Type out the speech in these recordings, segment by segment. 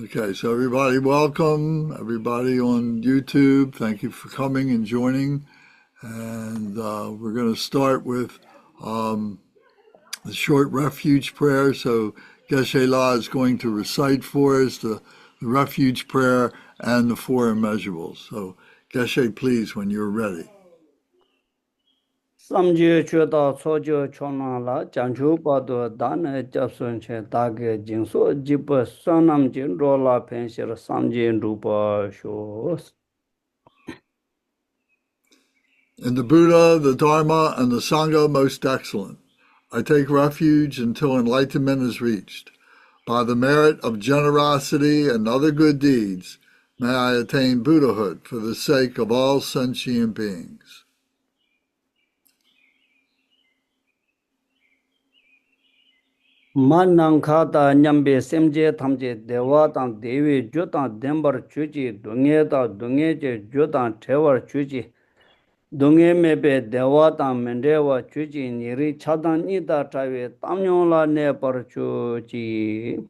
Okay, so everybody, welcome. Everybody on YouTube, thank you for coming and joining. And we're going to start with um, the short refuge prayer. So Geshe La is going to recite for us the refuge prayer and the four immeasurables. So Geshe, please, when you're ready. Samje Choedup Sojo Chonala Janchu Bado Dan Japsun Che Dage Jingso Jipa Sonam Jin Rola Penshir Samje Rupa Shos. In the Buddha, the Dharma, and the Sangha most excellent, I take refuge until enlightenment is reached. By the merit of generosity and other good deeds, may I attain Buddhahood for the sake of all sentient beings. Manankata Nyambe Semje Tamje Dewa Tang Devi Jotan Dembar Chuji Dunge Da Dunge Je Jotan Tevar Chuji Dunge Mebe Dewa Tang Mendewa Chuji Niri Chadan Nida Tawe Tamyola Nepar Chuji.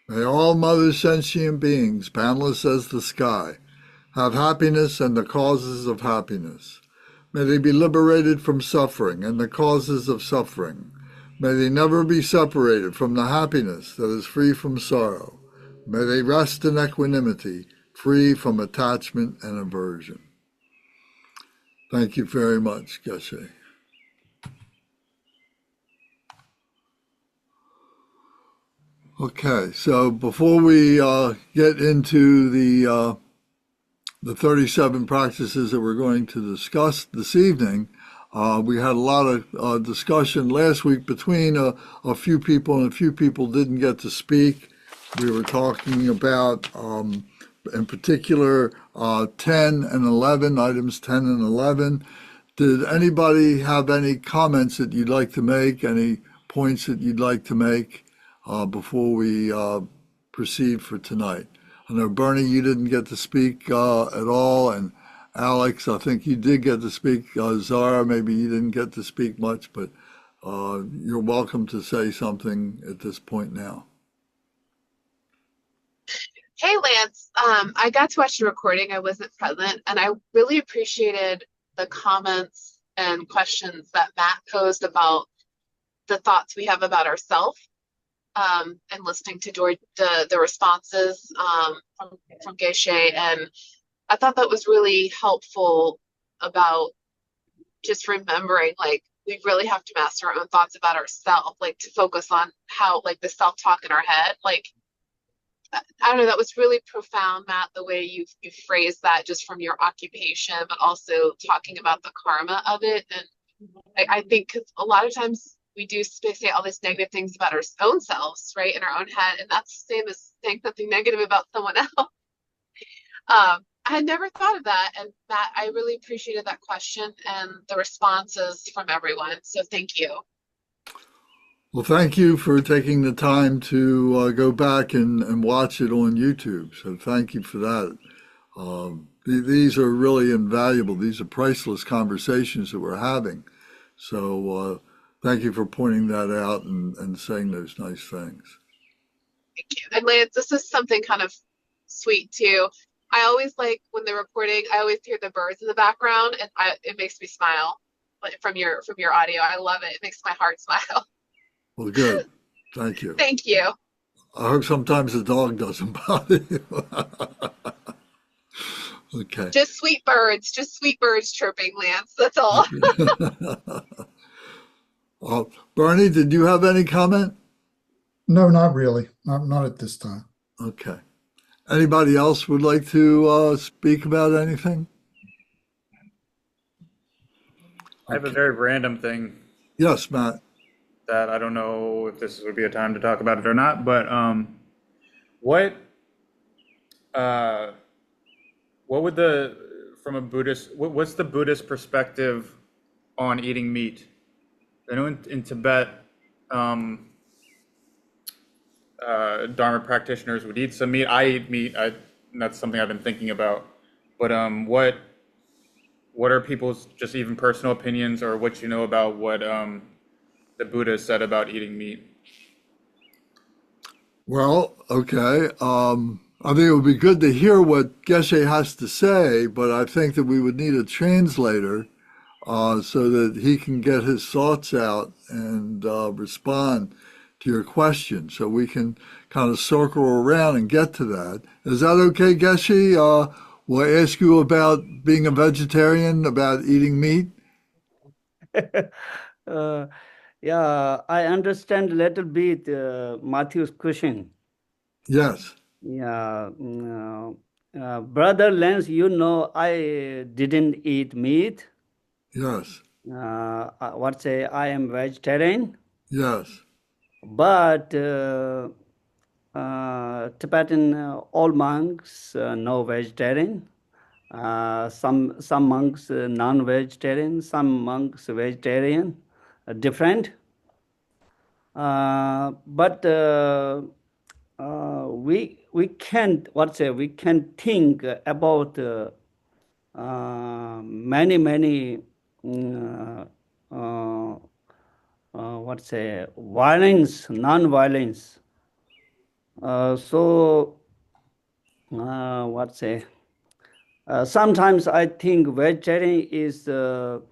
May all mother sentient beings, boundless as the sky, have happiness and the causes of happiness. May they be liberated from suffering and the causes of suffering. May they never be separated from the happiness that is free from sorrow. May they rest in equanimity, free from attachment and aversion. Thank you very much, Geshe. Okay, so before we get into the 37 practices that we're going to discuss this evening, we had a lot of discussion last week between a few people, and a few people didn't get to speak. We were talking about, in particular, 10 and 11, items 10 and 11. Did anybody have any comments that you'd like to make, any points that you'd like to make before we proceed for tonight? I know, Bernie, you didn't get to speak at all, and Alex, I think you did get to speak. Zara, maybe you didn't get to speak much, but you're welcome to say something at this point now. Hey Lance, I got to watch the recording. I wasn't present, and I really appreciated the comments and questions that Matt posed about the thoughts we have about ourselves, and listening to the responses from Geshe, and I thought that was really helpful about just remembering, like, we really have to master our own thoughts about ourselves, like to focus on how, like, the self-talk in our head, like, I don't know, that was really profound, Matt, the way you phrased that just from your occupation, but also talking about the karma of it. And I think 'cause a lot of times we do say all these negative things about our own selves, right, in our own head, and that's the same as saying something negative about someone else. I had never thought of that, and Matt, I really appreciated that question and the responses from everyone. So thank you. Well, thank you for taking the time to go back and watch it on YouTube. So thank you for that. These are really invaluable. These are priceless conversations that we're having. So thank you for pointing that out and saying those nice things. Thank you. And Lance, this is something kind of sweet too. I always like when they're recording, I always hear the birds in the background, and it makes me smile, like, from your audio. I love it. It makes my heart smile. Well, good. Thank you. Thank you. I hope sometimes the dog doesn't bother you. Okay. Just sweet birds chirping, Lance. That's all. Bernie, did you have any comment? No, not really. Not at this time. Okay. Anybody else would like to speak about anything? I have a very random thing Yes, Matt. that I don't know if this would be a time to talk about it or not, but what would from a Buddhist, what's the Buddhist perspective on eating meat? I know in Tibet, Dharma practitioners would eat some meat. I eat meat. That's something I've been thinking about. But what are people's just even personal opinions, or what you know about what the Buddha said about eating meat? Well, okay. I think it would be good to hear what Geshe has to say, but I think that we would need a translator so that he can get his thoughts out and respond to your question. So we can kind of circle around and get to that. Is that okay, Geshe? We'll ask you about being a vegetarian, about eating meat. Uh, yeah, I understand a little bit Matthew's question. Yes, Yeah, Brother Lance, you know, I didn't eat meat. yes, What say, I am vegetarian, yes, but Tibetan all monks no vegetarian. Some monks non-vegetarian, some monks vegetarian, different. But we can't we can think about many violence, non-violence. So sometimes I think vegetarian is good,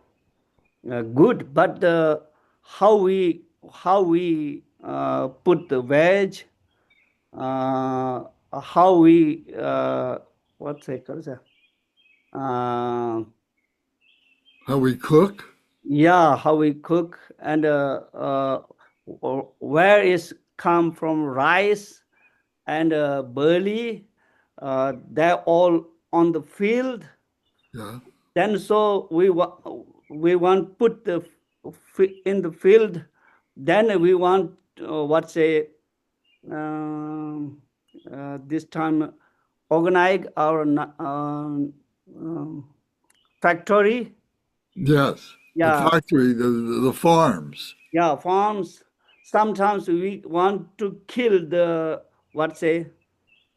but how we put the veg, how we what's it called? how we cook. Yeah, how we cook and where is come from rice and barley. They're all on the field. Yeah, Then so we want put the in the field. Then we want this time organize our factory. yes. The Yeah, factory, the farms, yeah, farms. Sometimes we want to kill the uh,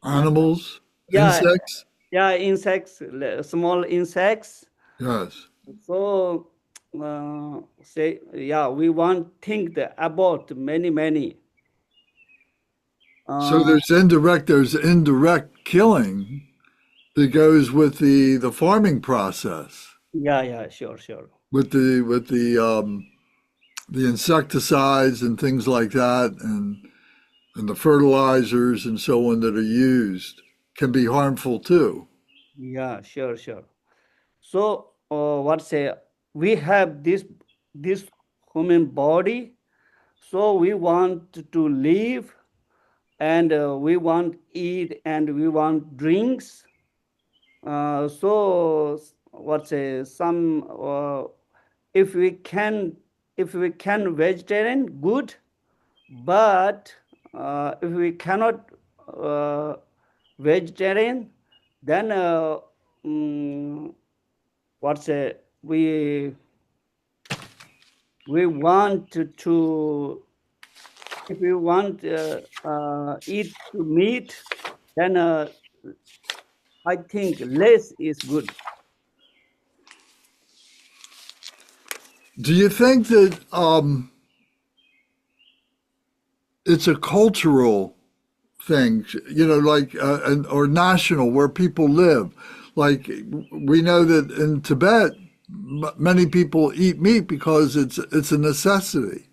animals, yeah, insects. yeah, insects, small insects. Yes. So we want think about many. So Uh, there's indirect killing that goes with the farming process, yeah, sure. with the insecticides and things like that, and the fertilizers and so on that are used can be harmful too. Yeah, sure. So we have this human body. So we want to live, and we want eat, and we want drinks. So some if we can vegetarian good, but if we cannot uh, vegetarian, then mm, we want to if we want eat meat, then I think less is good. Do you think that it's a cultural thing, like or national where people live? Like we know that in Tibet, many people eat meat because it's a necessity.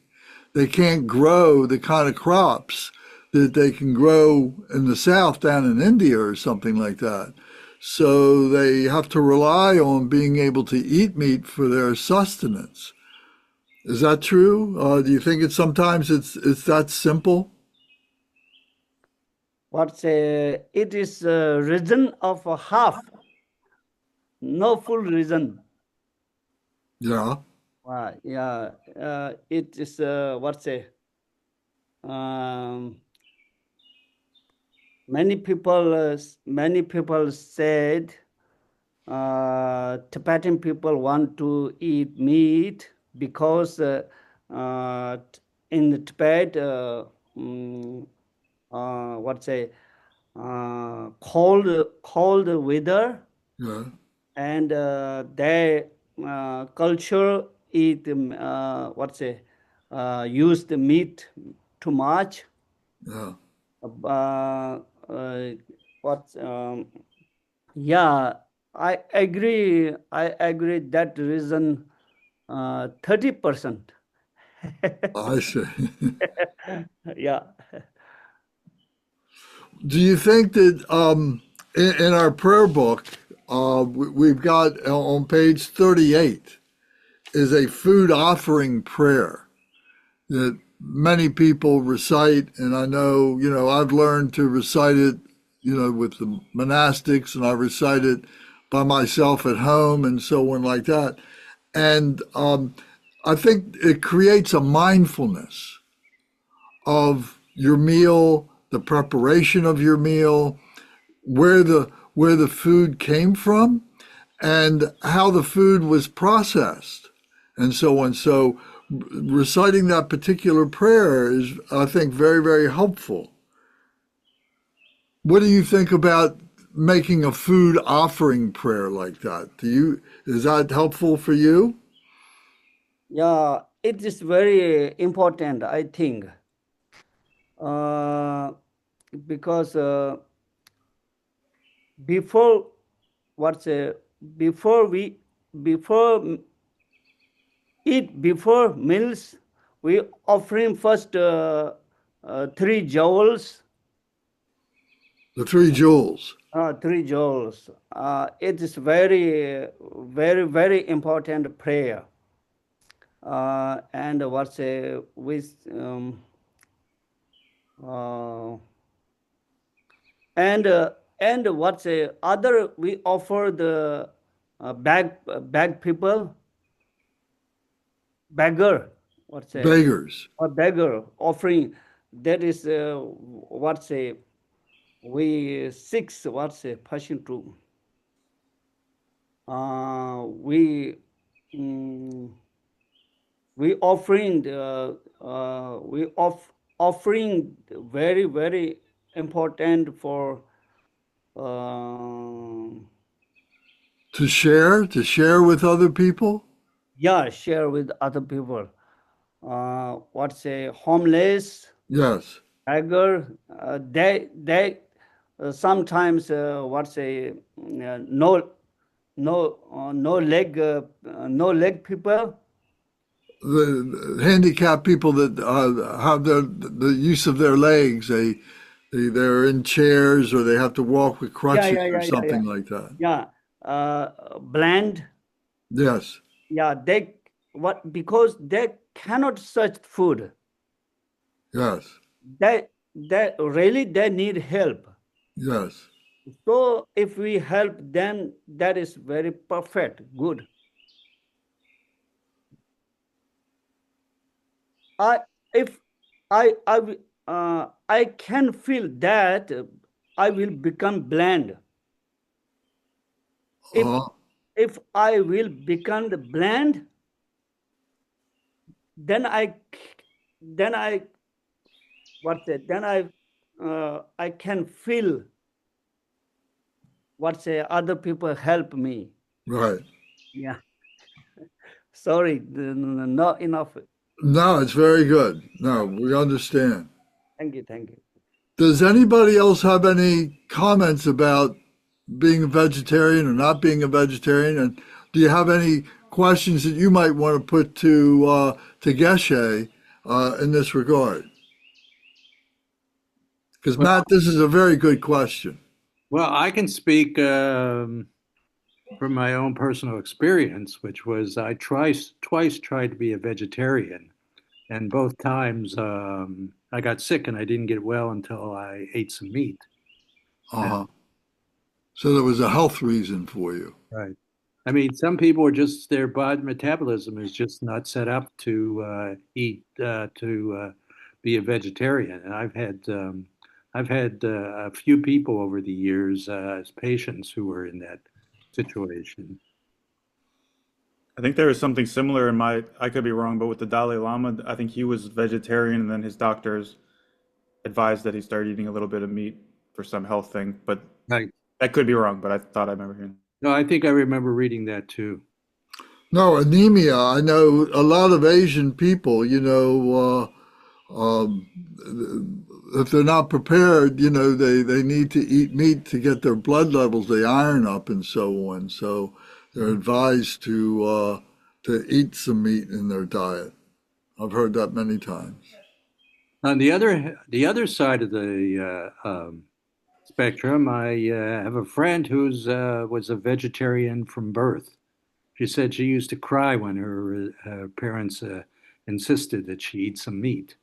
They can't grow the kind of crops that they can grow in the South down in India or something like that. So they have to rely on being able to eat meat for their sustenance. Is that true? Do you think it's that simple? It is a reason of a half, no full reason. Yeah, It is um, many people said Tibetan people want to eat meat because in Tibet, what's a cold weather, yeah, and their culture eat use the meat too much. yeah. Uh, uh, what? Yeah, I agree. I agree that reason 30%. I see. Yeah. Do you think that in our prayer book, we've got on page 38 is a food offering prayer that many people recite, and I know, I've learned to recite it, with the monastics, and I recite it by myself at home and so on like that. And I think it creates a mindfulness of your meal, the preparation of your meal, where the food came from, and how the food was processed, and so on. So reciting that particular prayer is, I think, very, very helpful. What do you think about making a food offering prayer like that? Is that helpful for you? Yeah, it is very important, I think, because before what's before we before eat before meals, we offering first three jewels. The three jewels. Three jewels. It is very, very, very important prayer. And what's with uh, and what's other we offer the bag people beggar, what's Beggars. a beggar offering, that is what's we six what's passion to we mm, we offering offering very, very important for uh, To share with other people. yeah, share with other people. What's homeless Yes. beggar, they sometimes what's no leg people. The handicapped people that have the use of their legs, they're in chairs, or they have to walk with Yeah, crutches yeah, or yeah, yeah, yeah, something like that. yeah. Bland. Yes. Yeah, they what because they cannot search food. Yes. They really they need help. Yes. So if we help them, that is very perfect, good. I if I can feel that I will become bland. If uh, if I will become bland, then I what's it? Then I can feel what's other people help me. right. Yeah. Sorry, not enough. No, it's very good. No, we understand. Thank you, thank you. Does anybody else have any comments about being a vegetarian or not being a vegetarian? And do you have any questions that you might want to put to Geshe in this regard? Because Well, Matt, this is a very good question. well, I can speak from my own personal experience, which was I twice tried to be a vegetarian, and both times I got sick and I didn't get well until I ate some meat. And, Uh-huh. So there was a health reason for you. right. I mean, some people are just their body metabolism is just not set up to eat to be a vegetarian, and I've had a few people over the years as patients who were in that situation. I think there was something similar in I could be wrong, but with the Dalai Lama, I think he was vegetarian, and then his doctors advised that he started eating a little bit of meat for some health thing. But Right. that could be wrong, but I thought I remember hearing. No, I think I remember reading that too. No, anemia. I know a lot of Asian people, um, if they're not prepared, they need to eat meat to get their blood levels, the iron up, and so on. So they're advised to eat some meat in their diet. I've heard that many times. On the other side of the spectrum, I have a friend who's was a vegetarian from birth. She said she used to cry when her parents insisted that she eat some meat.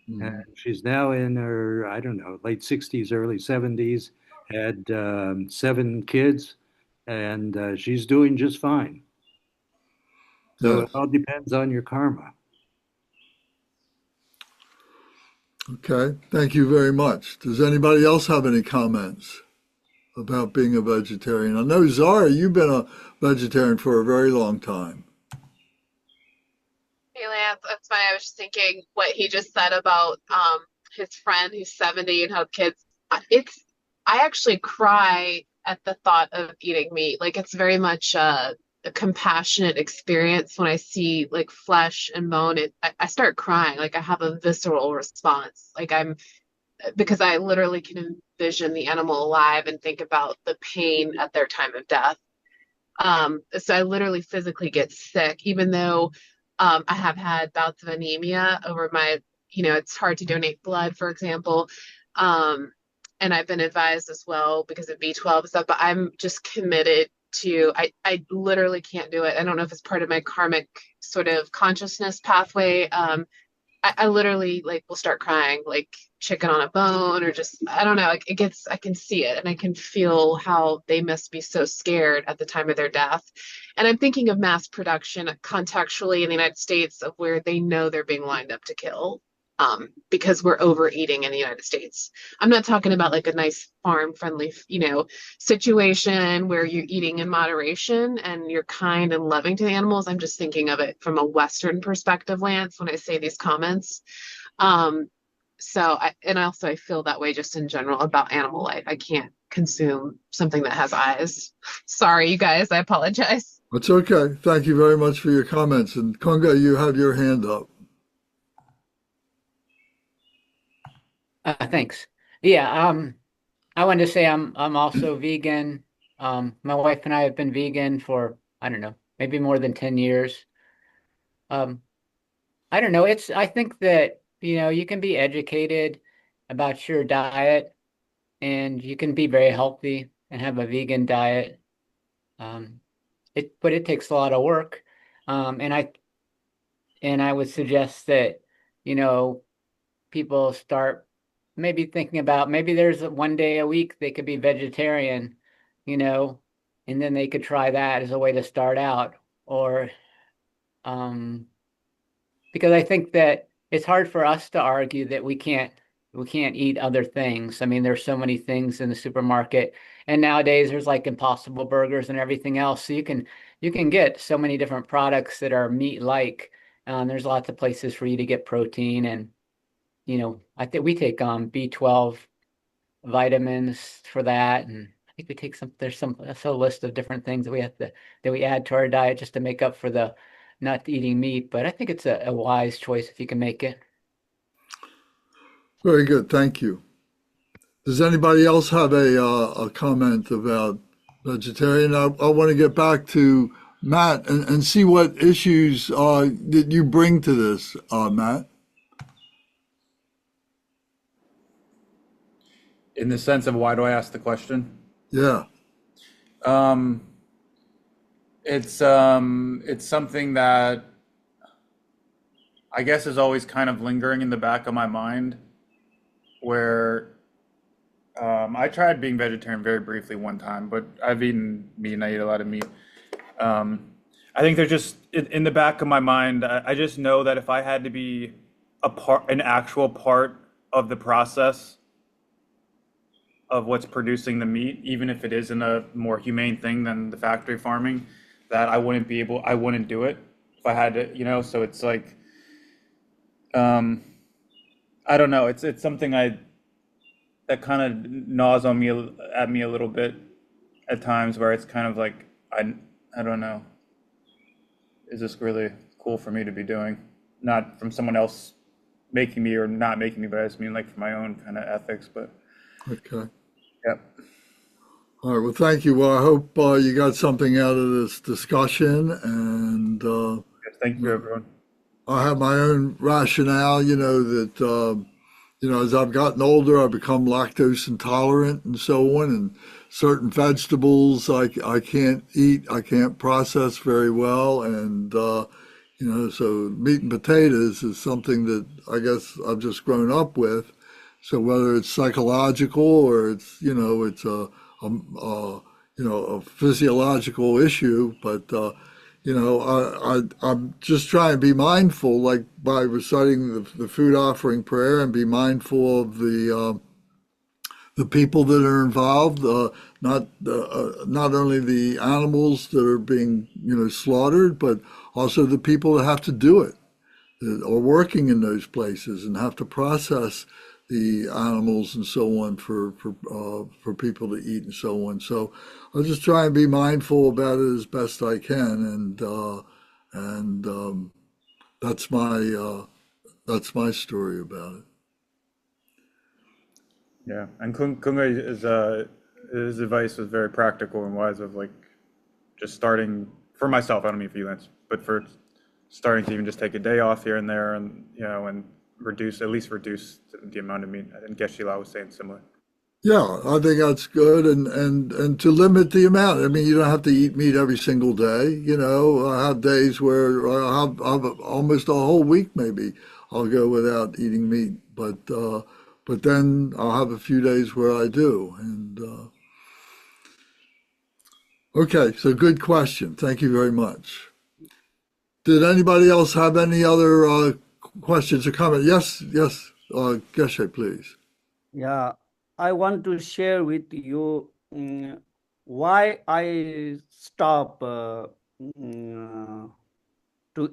And she's now in her, I don't know, late 60s, early 70s, had 7 kids, and she's doing just fine. So Yes. it all depends on your karma. Okay. Thank you very much. Does anybody else have any comments about being a vegetarian? I know, Zara, you've been a vegetarian for a very long time. Hey Lance, that's why I was just thinking what he just said about his friend who's 70 and how kids. I actually cry at the thought of eating meat. Like it's very much a compassionate experience when I see like flesh and bone. I start crying. Like I have a visceral response. Because I literally can envision the animal alive and think about the pain at their time of death. So I literally physically get sick, even though I have had bouts of anemia over it's hard to donate blood, for example. And I've been advised as well because of B12 stuff, but I'm just committed I literally can't do it. I don't know if it's part of my karmic sort of consciousness pathway. I literally like will start crying like chicken on a bone or just I don't know, like I can see it and I can feel how they must be so scared at the time of their death. And I'm thinking of mass production contextually in the United States of where they know they're being lined up to kill because we're overeating in the United States. I'm not talking about like a nice farm friendly, situation where you're eating in moderation and you're kind and loving to the animals. I'm just thinking of it from a Western perspective, Lance, when I say these comments. I feel that way just in general about animal life. I can't consume something that has eyes. Sorry, you guys, I apologize. It's okay. Thank you very much for your comments. And Kunga, you have your hand up. Thanks. Yeah, I wanted to say I'm also vegan. My wife and I have been vegan for, I don't know, maybe more than 10 years. Um, I don't know. I think that, you can be educated about your diet and you can be very healthy and have a vegan diet. But it takes a lot of work. And I would suggest that, people start maybe thinking about maybe there's one day a week they could be vegetarian, you know, and then they could try that as a way to start out. Or because I think that it's hard for us to argue that we can't eat other things. I mean, there's so many things in the supermarket, and nowadays there's like Impossible Burgers and everything else. So you can get so many different products that are meat-like. There's lots of places for you to get protein, and I think we take B12 vitamins for that, and I think we take that's a list of different things that we add to our diet just to make up for the not eating meat. But I think it's a wise choice if you can make it. Very good. Thank you. Does anybody else have a comment about vegetarian? I want to get back to Matt and see what issues that you bring to this, Matt. In the sense of why do I ask the question? Yeah. It's something that I guess is always kind of lingering in the back of my mind, where I tried being vegetarian very briefly one time, but I've eaten meat and I eat a lot of meat. I think they're just in the back of my mind. I just know that if I had to be an actual part of the process of what's producing the meat, even if it is in a more humane thing than the factory farming, that I wouldn't do it if I had to, so it's like, I don't know. It's something that kind of gnaws at me a little bit at times, where it's kind of like, I don't know. Is this really cool for me to be doing? Not from someone else making me or not making me, but I just mean like for my own kind of ethics. But Okay. yeah, All right. Well, thank you. Well, I hope you got something out of this discussion, and yes, thank you everyone. I have my own rationale. That as I've gotten older, I've become lactose intolerant and so on, and certain vegetables I can't eat, I can't process very well, and so meat and potatoes is something that I guess I've just grown up with. So whether it's psychological or it's a physiological issue, but I'm just trying to be mindful, like by reciting the food offering prayer, and be mindful of the people that are involved, not only the animals that are being slaughtered, but also the people that have to do it, that are working in those places and have to process the animals and so on for people to eat and so on. So I'll just try and be mindful about it as best I can, and that's my story about it. Yeah, and Kunga is his advice was very practical and wise of like just starting for myself. I don't mean for you, Lance, but for starting to even just take a day off here and there, and and at least reduce the amount of meat. I think Geshe La was saying similar. Yeah, I think that's good, and to limit the amount. I mean, you don't have to eat meat every single day. I have days where I'll have almost a whole week maybe I'll go without eating meat, but then I'll have a few days where I do. And okay, so good question. Thank you very much. Did anybody else have any other questions or comments? Yes, Geshe, please. Yeah, I want to share with you why I stop to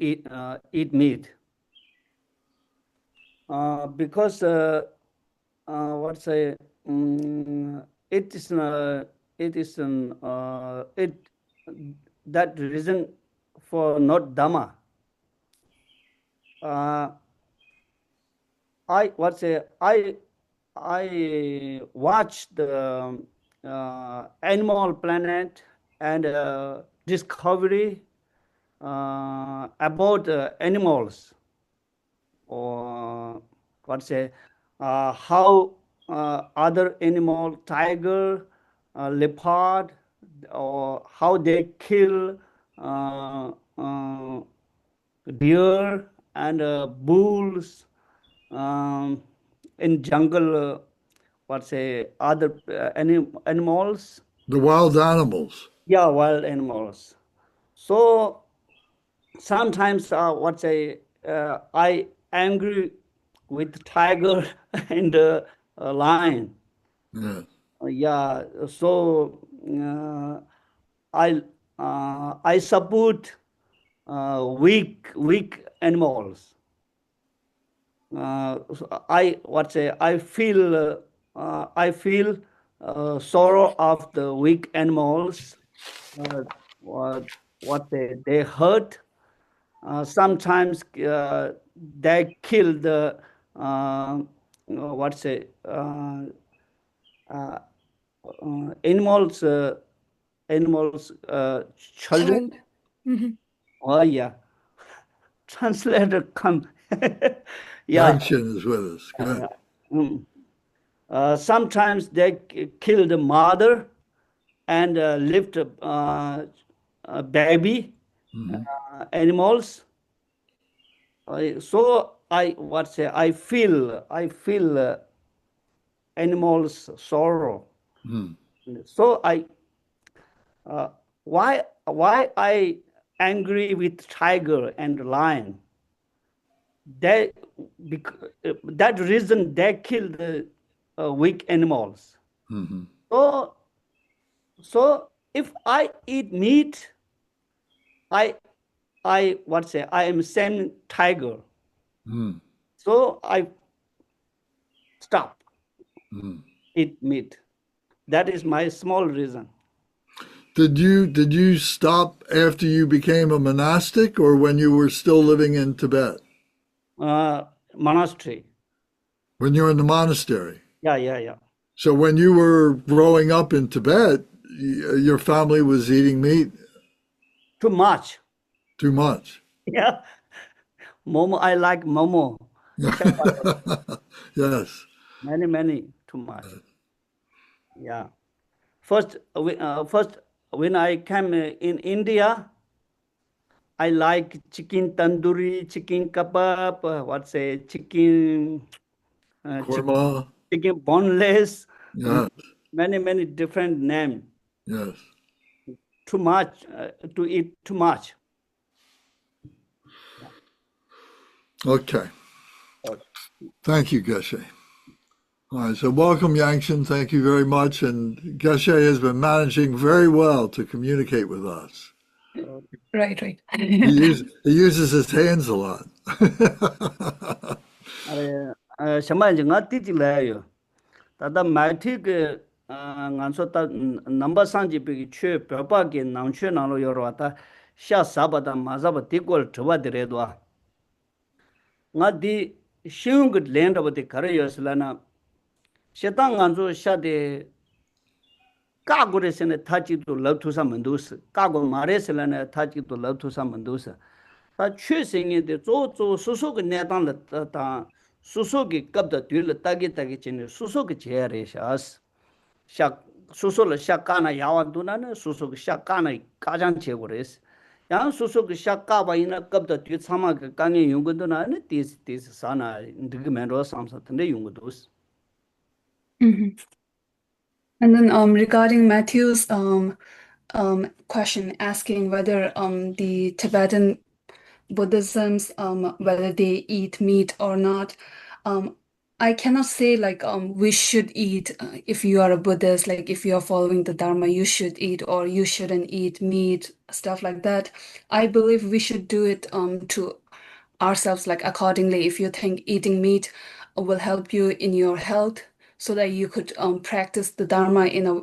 eat meat. Because what say it is it that reason for not Dhamma. I watched the Animal Planet and Discovery about animals, or how other animal, tiger, leopard, or how they kill deer and bulls in jungle. Other animals. The wild animals. Yeah, wild animals. So sometimes I angry with tiger and lion. Yeah. Yeah, so I support weak animals. I feel sorrow of the weak animals. They hurt. Sometimes they kill the animals children. Child. Mhm. Oh yeah, translator come. Yeah. Yangshin is with us. Go ahead. Mm. Sometimes they kill the mother and lift a baby animals. So I feel animals sorrow. So why I angry with tiger and lion? That reason they kill the weak animals. So if I eat meat, I am same tiger. So I stop eat meat. That is my small reason. Did you stop after you became a monastic, or when you were still living in Tibet? monastery. When you were in the monastery. Yeah. So when you were growing up in Tibet, your family was eating meat Too much. too much. Yeah. Momo, I like momo. Yes. Many, too much. Yeah. First, when I came in India, I like chicken tandoori, chicken kebab, chicken, Korma. chicken boneless, Yes. many different names. Yes. Too much, to eat too much. Okay. Thank you, Geshe. All right, so welcome, Yangshan. Thank you very much. And Geshe has been managing very well to communicate with us. Right. He uses his hands a lot. Shamaji nga tiji layo. Tata maiti ke nganso ta namba sanji peki chue pepa ke nangchue nanglo yorwa ta sha saba ta mazaba tikol chwa diredwa. Nga di shiyung ke lenda wate kare yosla na shetang nganso sha de kagure sene tachi to labtusa mandus. Kago mare sela na tachi to labtusa mandus. Ta chue singe de zo susu ke netang la ta susu ke kabda tuyla tagi chene susu ke chea re shaas. Sha susu la sha kana yawan duna na susu ke sha kana kajang che gores. Yang susu ke sha kaba ina kabda tuy tsama ke kange yungu duna na tis sana ndigi menro samsa tende yungu dus. Mhm. And then regarding Matthew's question asking whether the Tibetan Buddhisms whether they eat meat or not, I cannot say like we should eat if you are a Buddhist, like if you are following the Dharma, you should eat or you shouldn't eat meat, stuff like that. I believe we should do it to ourselves like accordingly. If you think eating meat will help you in your health, so that you could practice the Dharma in a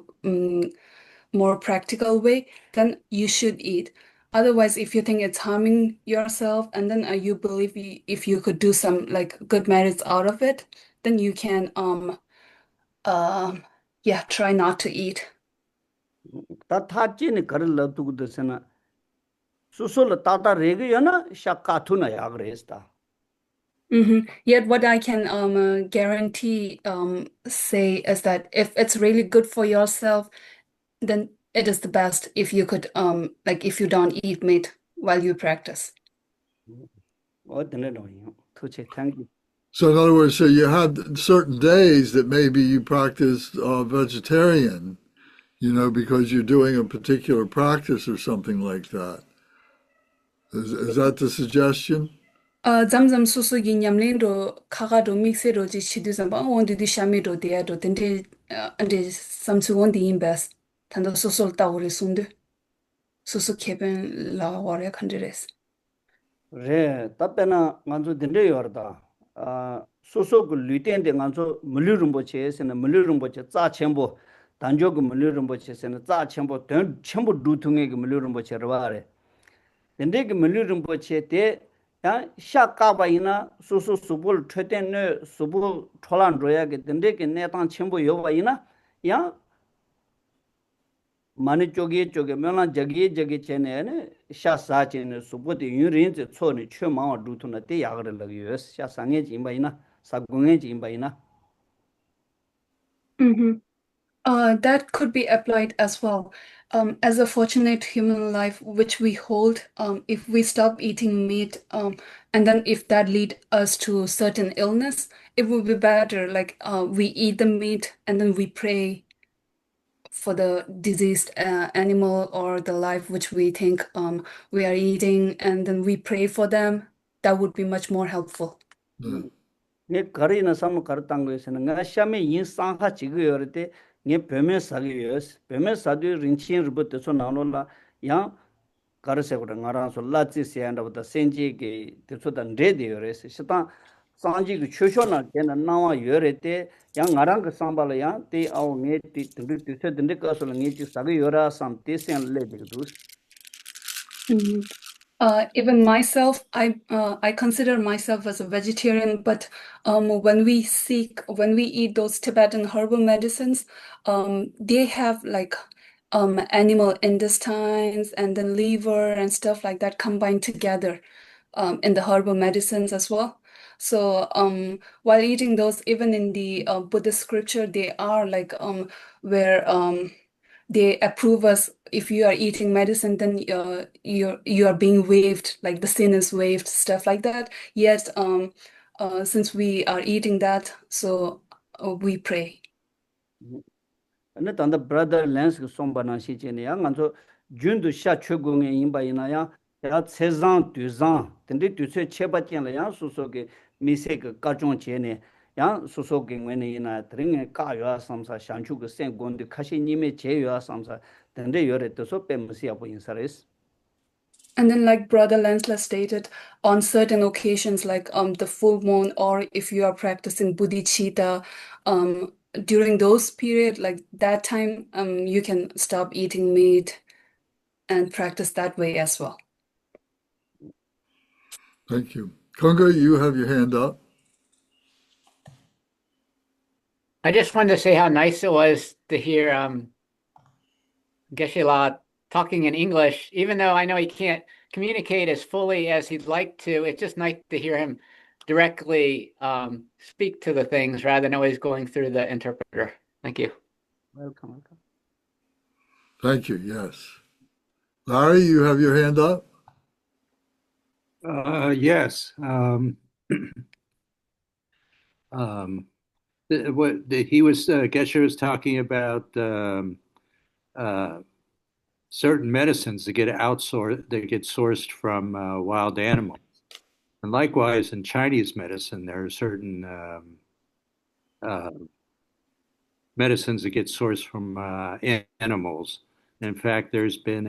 more practical way, then you should eat. Otherwise, if you think it's harming yourself, and then you believe if you could do some like good merits out of it, then you can try not to eat. Ta tachi ni kar labtu kudasana susu la tata regi yana sha katuna yagres ta. Yet what I can guarantee say is that if it's really good for yourself, then it is the best if you could like if you don't eat meat while you practice. Thank you. So in other words, so you had certain days that maybe you practiced vegetarian, because you're doing a particular practice or something like that. Is that the suggestion? Zamzam susu gi nyamlendo kaga do mixe do ji chidu zamba wondi di shami do dia do tende ande samsu wondi imbes tando susu ta ore sunde susu keben la wore khandires. Re tapena nganzo dinde yorda susu gu luten de nganzo mulu rumbo che sene mulu rumbo che za chenbo danjo gu mulu rumbo che sene za chenbo den chenbo du tunge gu mulu rumbo che rware dinde gu mulu rumbo che te ya sha ka ba ina susu subul theten ne subu tholan roya ge dinde ge ne tan chenbo yo ba ina ya mani choge mena jagi chene ne sha sa chene subu de yurin ze cho ne chhe ma du tu na te yagre lag yus sha sange ji ba ina sa gunge ji ba ina. That could be applied as well. As a fortunate human life which we hold, if we stop eating meat, and then if that lead us to certain illness, it would be better like we eat the meat and then we pray for the diseased animal or the life which we think we are eating, and then we pray for them. That would be much more helpful. Ne kari na sam kar tang yus na nga shame yin sang ha chi ge yorte ne peme sa ge yus peme sa de rinchin rubut so na no la ya kar se gura ngara so la chi se and of the senji ge de so dan de de yores sita sanji ge chosho na ke na wa yorete ya ngara ge sambala ya te au ne ti de se ka so nge chi sa ge yora sam te sen le de dus. Even myself, I consider myself as a vegetarian, but when we eat those Tibetan herbal medicines, they have like animal intestines and then liver and stuff like that combined together in the herbal medicines as well. So while eating those, even in the Buddhist scripture, they are like where they approve us if you are eating medicine, then you are being waived, like the sin is waived, stuff like that. Yet since we are eating that, so we pray. ane tanda brother lens ke somba na shi chene ya nganzo jun du sha chogu nge yinba ina ya ya cezan du zan tende du se cheba tian la ya so so ke mi se ke ka chong chene ya so so ke ngwe ne ina tring ka yo samsa shanchu ke sen gon de khashi ni me che yo samsa tende yore to so pe msi apo insares. And then, like Brother Lensler stated, on certain occasions, like the full moon, or if you are practicing bodhicitta, during those period, like that time, you can stop eating meat and practice that way as well. Thank you. Kunga, you have your hand up. I just wanted to say how nice it was to hear Geshe La talking in English, even though I know he can't communicate as fully as he'd like to. It's just nice to hear him directly speak to the things rather than always going through the interpreter. Thank you. Welcome. Thank you. Yes. Larry, you have your hand up. Yes. Geshe was talking about certain medicines that get sourced from wild animals, and likewise in Chinese medicine, there are certain medicines that get sourced from animals. In fact, there's been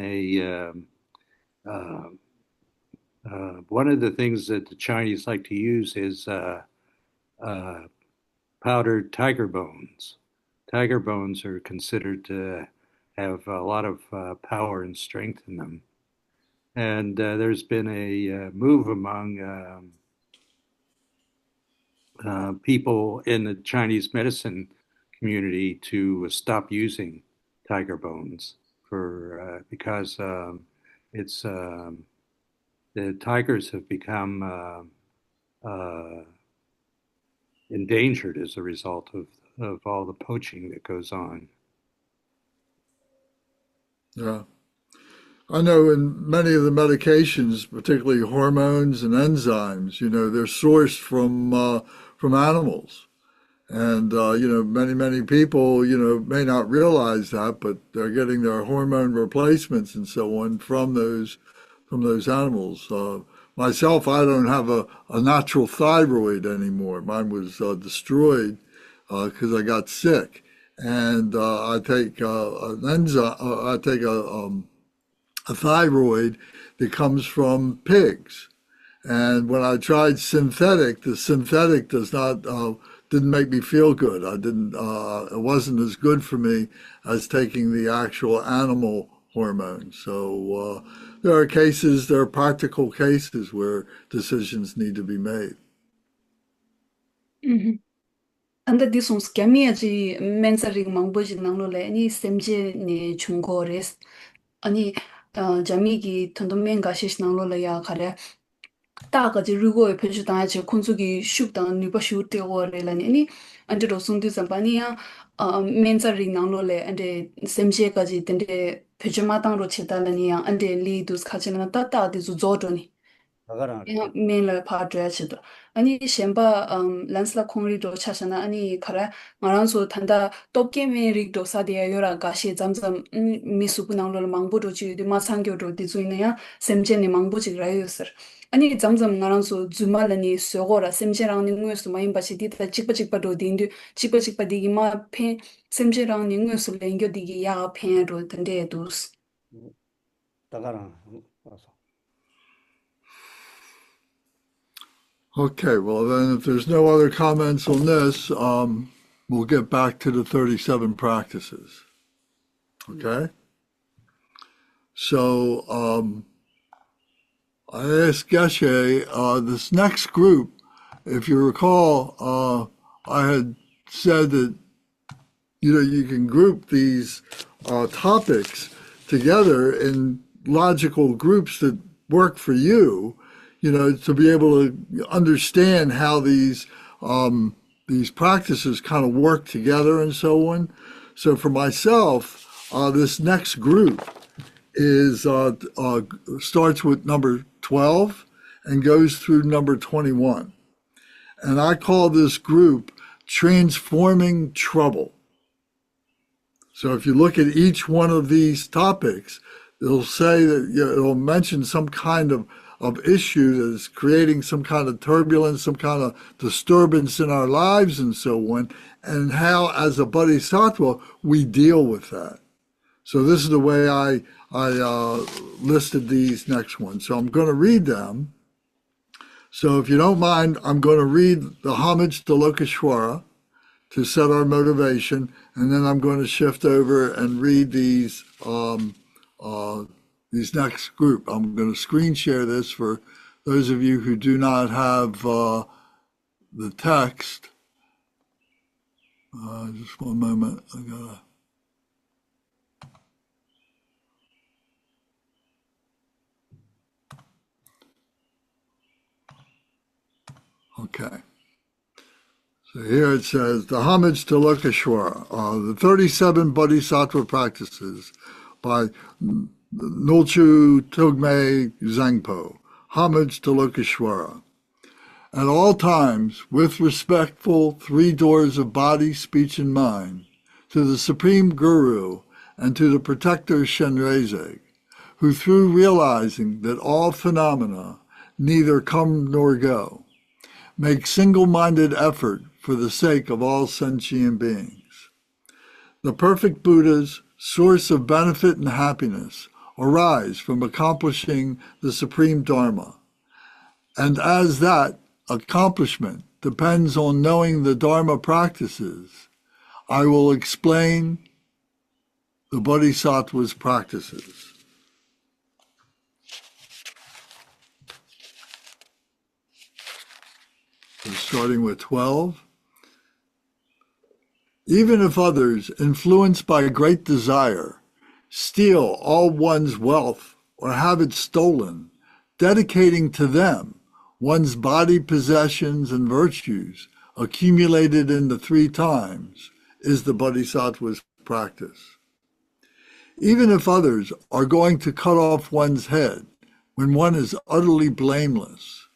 one of the things that the Chinese like to use is powdered tiger bones. Tiger bones are considered to have a lot of power and strength in them. And there's been a move among people in the Chinese medicine community to stop using tiger bones because it's the tigers have become endangered as a result of all the poaching that goes on. Yeah. I know in many of the medications, particularly hormones and enzymes, they're sourced from animals. And, many people, may not realize that, but they're getting their hormone replacements and so on from those animals. Myself, I don't have a natural thyroid anymore. Mine was destroyed because I got sick. And I take an enzyme, I take a thyroid that comes from pigs. And when I tried synthetic, the synthetic didn't make me feel good. It wasn't as good for me as taking the actual animal hormone. So there are practical cases where decisions need to be made. Anda di sons kami aji mensa ring mangboji nanglo le ani semje ni chungko res. Ani jami ki tondom menga shish nanglo le ya kare. 大个就如果平时大家就工作给修当你不修的话嘞了你按这种送的怎么你呀面子人囊了嘞按这sem些个就等的平时嘛当着吃的了你呀按这里都是看起来大的就做着呢 야, 메일을 받아야지도. 아니 셴바 란스라 콩리도 차샤나 아니 카라 마란소 탄다 똑게메릭도 사디야 요라 가시 잠잠 미수분앙로 망보도 지디 마상교도 디주이네야 셈제니 망보지 라이오서. 아니 잠잠 나란소 주말니 소고라 셈제랑 닝무스 마임바시 디타 찍바찍바도 딘디 찍바찍바디기 마페 셈제랑 닝무스 랭교디기 야 페로 던데도스. 다가랑 Okay, well then if there's no other comments on this, we'll get back to the 37 practices. Okay? So I asked Geshe, this next group, if you recall, I had said that, you can group these topics together in logical groups that work for you, to be able to understand how these practices kind of work together and so on. So for myself, this next group is starts with number 12 and goes through number 21. And I call this group Transforming Trouble. So if you look at each one of these topics, it'll say that, it'll mention some kind of issue that is creating some kind of turbulence, some kind of disturbance in our lives and so on, and how as a bodhisattva we deal with that. So this is the way I listed these next ones. So I'm going to read them. So if you don't mind, I'm going to read the homage to Lokeshwara to set our motivation, and then I'm going to shift over and read these next group. I'm going to screen share this for those of you who do not have the text. Just one moment. I gotta. Okay. So here it says, the homage to Lokeshwara, the 37 Bodhisattva practices by Nolchu Togme Zangpo, homage to Lokeshwara. At all times, with respectful 3 doors of body, speech, and mind, to the Supreme Guru and to the Protector Shenrezig, who through realizing that all phenomena neither come nor go, make single-minded effort for the sake of all sentient beings. The perfect Buddhas, source of benefit and happiness, arise from accomplishing the Supreme Dharma. And as that accomplishment depends on knowing the Dharma practices, I will explain the Bodhisattva's practices. So starting with 12. Even if others, influenced by a great desire, steal all one's wealth or have it stolen, dedicating to them one's body, possessions, and virtues accumulated in the 3 times, is the Bodhisattva's practice. Even if others are going to cut off one's head when one is utterly blameless,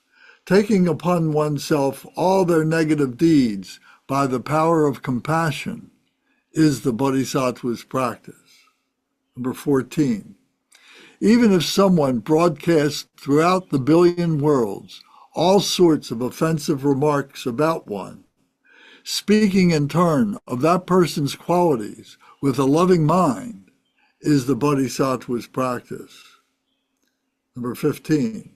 taking upon oneself all their negative deeds by the power of compassion, is the Bodhisattva's practice. Number 14. Even if someone broadcasts throughout the billion worlds all sorts of offensive remarks about one, speaking in turn of that person's qualities with a loving mind, is the Bodhisattva's practice. Number 15.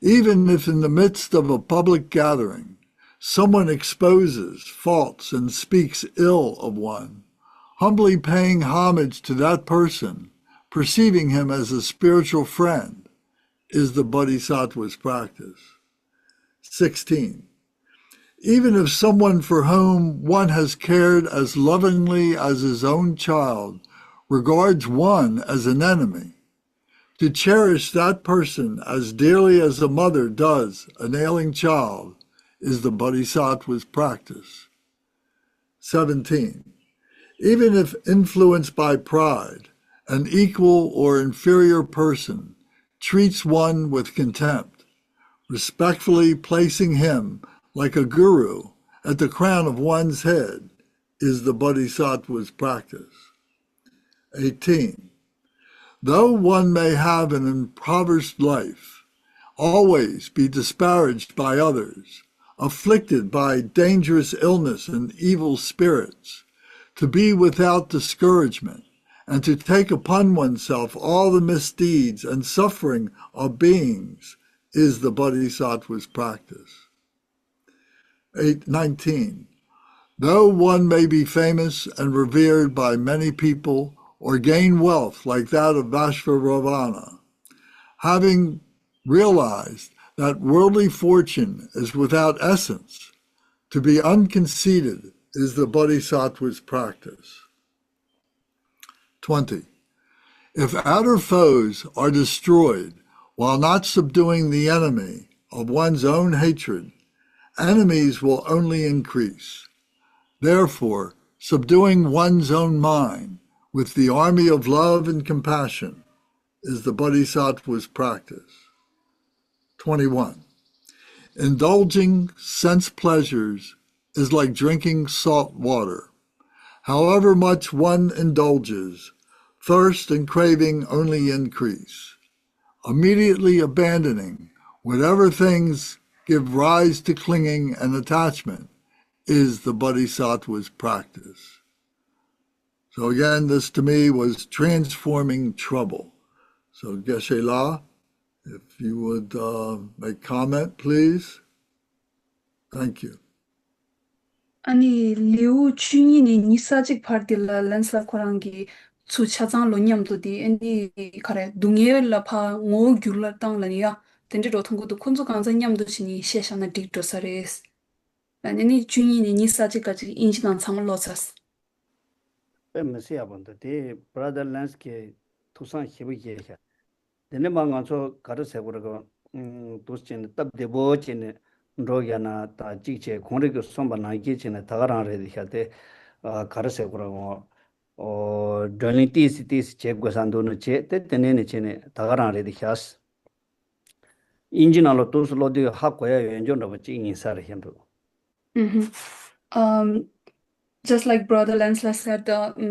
Even if in the midst of a public gathering, someone exposes faults and speaks ill of one, humbly paying homage to that person, perceiving him as a spiritual friend, is the Bodhisattva's practice. 16. Even if someone for whom one has cared as lovingly as his own child regards one as an enemy, to cherish that person as dearly as a mother does an ailing child, is the Bodhisattva's practice. 17. Even if influenced by pride, an equal or inferior person treats one with contempt, respectfully placing him like a guru at the crown of one's head, is the Bodhisattva's practice. 18. Though one may have an impoverished life, always be disparaged by others, afflicted by dangerous illness and evil spirits, to be without discouragement, and to take upon oneself all the misdeeds and suffering of beings, is the Bodhisattva's practice. 19. Though one may be famous and revered by many people, or gain wealth like that of Vashvaravana, having realized that worldly fortune is without essence. To be unconceited is the Bodhisattva's practice. 20. If outer foes are destroyed while not subduing the enemy of one's own hatred, enemies will only increase. Therefore, subduing one's own mind with the army of love and compassion is the Bodhisattva's practice. 21. Indulging sense pleasures is like drinking salt water. However much one indulges, thirst and craving only increase. Immediately abandoning whatever things give rise to clinging and attachment is the Bodhisattva's practice. So again, this to me was transforming trouble. So Geshe La, if you would make comment, please. Thank you. 아니 리우 주인이 니사직 파르딜라 렌사 코랑기 주차장 로냠도디 애니 카레 둥예라 파 ngogyurla tanglania 텐지로 통고도 콘조 강자냠도시니 시샤나 디토사레스 아니 주인이 니사직까지 인지난 상을로사스 Messiah Banda, the brother landscape Tucson Hibiya. The Nemanganso Karasegurago, Tushin, Tab de Bochin, Rogana, Tajiche, Konrigo Somba Nagichin, Tagaran Redicate, Karasegurago, or Donity cities, Chegosanduna Che, Tenenicine, Tagaran Redicas. Engine Alotus Lodi Hakoya and John of Ching in Sarahindu. Just like Brother Lensler said,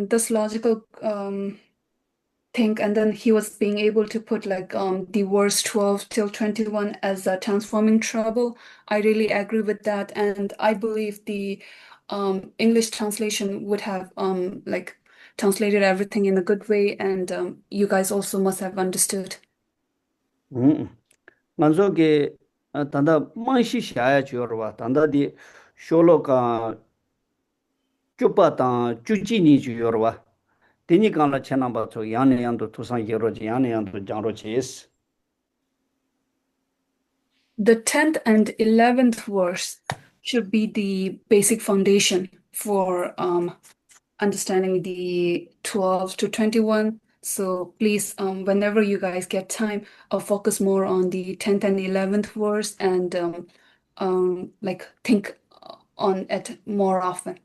this logical thing, and then he was being able to put like the verse 12 till 21 as a transforming trouble. I really agree with that, and I believe the English translation would have like translated everything in a good way, and you guys also must have understood. Manzoge Tanda Manshi Shaya Churwa, Tanda di Sholoka Chupata Chuchini Yorwa. Tinikana Chanamba to Yani and Tusan Yerojiani and Janrochis. The 10th and 11th verse should be the basic foundation for understanding the 12 to 21. So please, whenever you guys get time, focus more on the 10th and 11th verse and like think on it more often.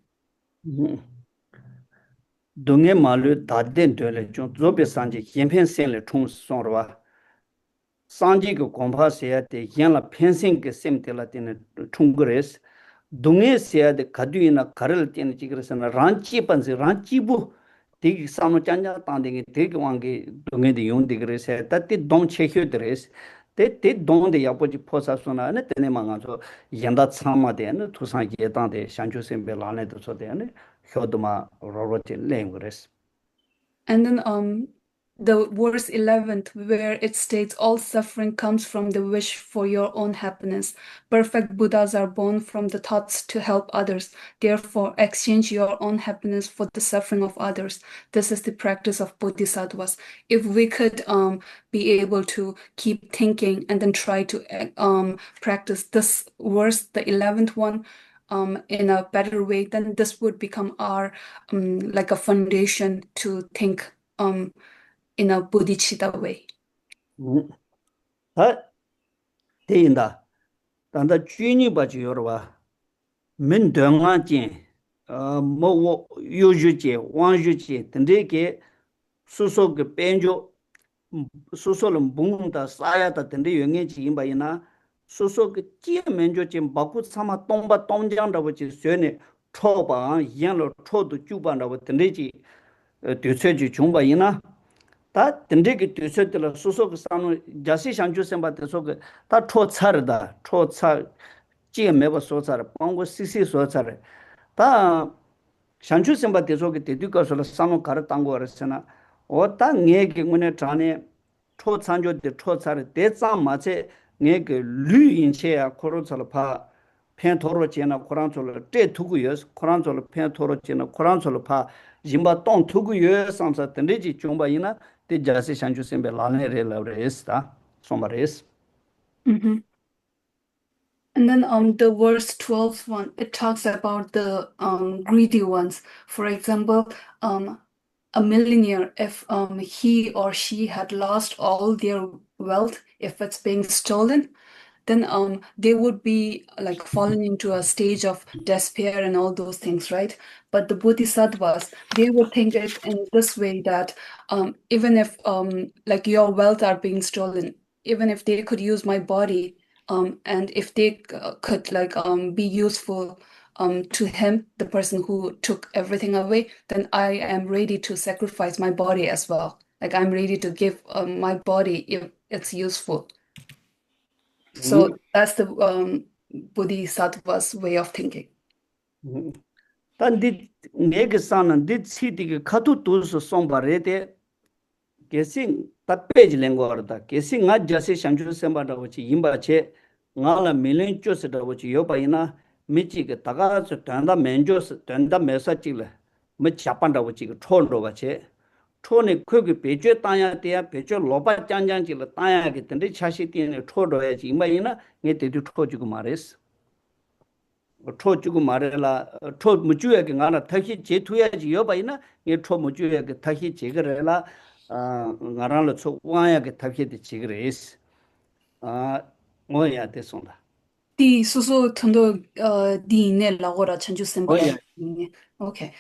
Dunge Malu Daden Dole, Zobe Sanji, Yempen Senle Tum Sonrwa. Sanji go Gompa said the Yanla Pensing Semtelatin Tungres. Dunge said the Kaduina Karel Tin Chigres and Ranchi Pansi Ranchibu. Take some Chanja Tanding, take Wangi Dunge the Yun degrees said that they don't check your dress. They don't the Yapoji Posasuna and Tenemango, Yanda Sama then to San Yetan, the Shanju Sembelane to Sodene, Hodoma Rorotin languages. And then the verse 11th, where it states all suffering comes from the wish for your own happiness. Perfect Buddhas are born from the thoughts to help others. Therefore, exchange your own happiness for the suffering of others. This is the practice of Bodhisattvas. If we could be able to keep thinking and then try to practice this verse, the 11th one, in a better way, then this would become our like a foundation to think in a bodhicitta way. Teinda, Tanda Juni Bajiorwa, Min Dunga Jin, Mo Yuji, Wang Yuji, Tendeke, Susok Benjo, Susolum Bunda, Sayata, Tende Yungi Imbaina, Susok Jim Menjo Jim Baku Sama Tomba Tomjanda, which is Sene, Troba, Yellow Trod Jubanda with Tendeji, Tuseji Chumbaina. 다 든데기 뒤서들 소속 산노 자시 상주 semba 소그 다 초차르다 초차 지에 매버 소차르 방고 시시 소차르 다 상주 semba 대소게 대두가서 산노 가르 당고 알았으나 어다 녜게 문에 전에 초찬조 대 초차르 대장 마체 녜게 류인체야 코로처럼 파 펜토로 지나 코란솔 때 두고요 코란솔 펜토로 지나 코란솔 파 짐바 똥 두고요 삼사 든데지 좀바이나 the Jasi Shanju Sembe Lane Relavres, Somares. Mm-hmm. And then the verse 12 one, it talks about the greedy ones. For example, a millionaire, if he or she had lost all their wealth, if it's being stolen, then they would be like falling into a stage of despair and all those things, right? But the bodhisattvas, they would think it in this way that even if like your wealth are being stolen, even if they could use my body, and if they could like be useful to him, the person who took everything away, then I am ready to sacrifice my body as well. Like I'm ready to give my body if it's useful. So that's the Bodhisattva's way of thinking. 단디 내게 사는 디치디게 카투 두스 송바레데 게싱 답베지 랭고르다 게싱 나 자세 상주 셈바다고치 임바체 나라 밀린 쪼스다고치 요바이나 미치게 다가서 단다 멘조스 단다 메사치래 뭐 자판다고치 촌로바체 촌에 크게 배죄 땅야 대야 배죄 로바 짱짱지를 땅야게 된데 차시 뛰는 초로야지 임바이나 내 데도 초주고 말했어 초주고 말해라 초 무주에게 나나 다시 제투야지 여바이나 이 초무주에게 다시 제거래라 나라로 초와야게 다시 제거래스 뭐야 됐습니다. 디 수소 전도 디네 라고라 천주 셈바다. Okay.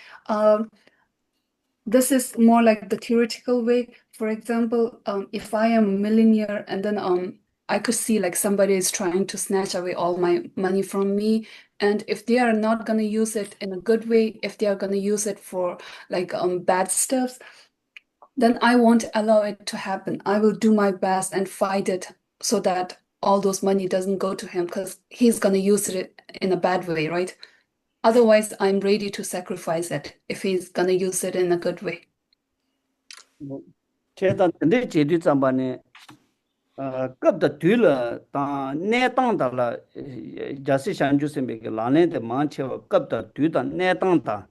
This is more like the theoretical way. For example, if I am a millionaire and then I could see like somebody is trying to snatch away all my money from me, and if they are not going to use it in a good way, if they are going to use it for like bad stuff, then I won't allow it to happen. I will do my best and fight it so that all those money doesn't go to him because he's going to use it in a bad way, right? Otherwise, I'm ready to sacrifice it if he's going to use it in a good way. 제단 근데 제디 잠반에 급다 뒤라 다 내땅다라 자시 상주sembe게 라네데 만체와 급다 뒤다 내땅다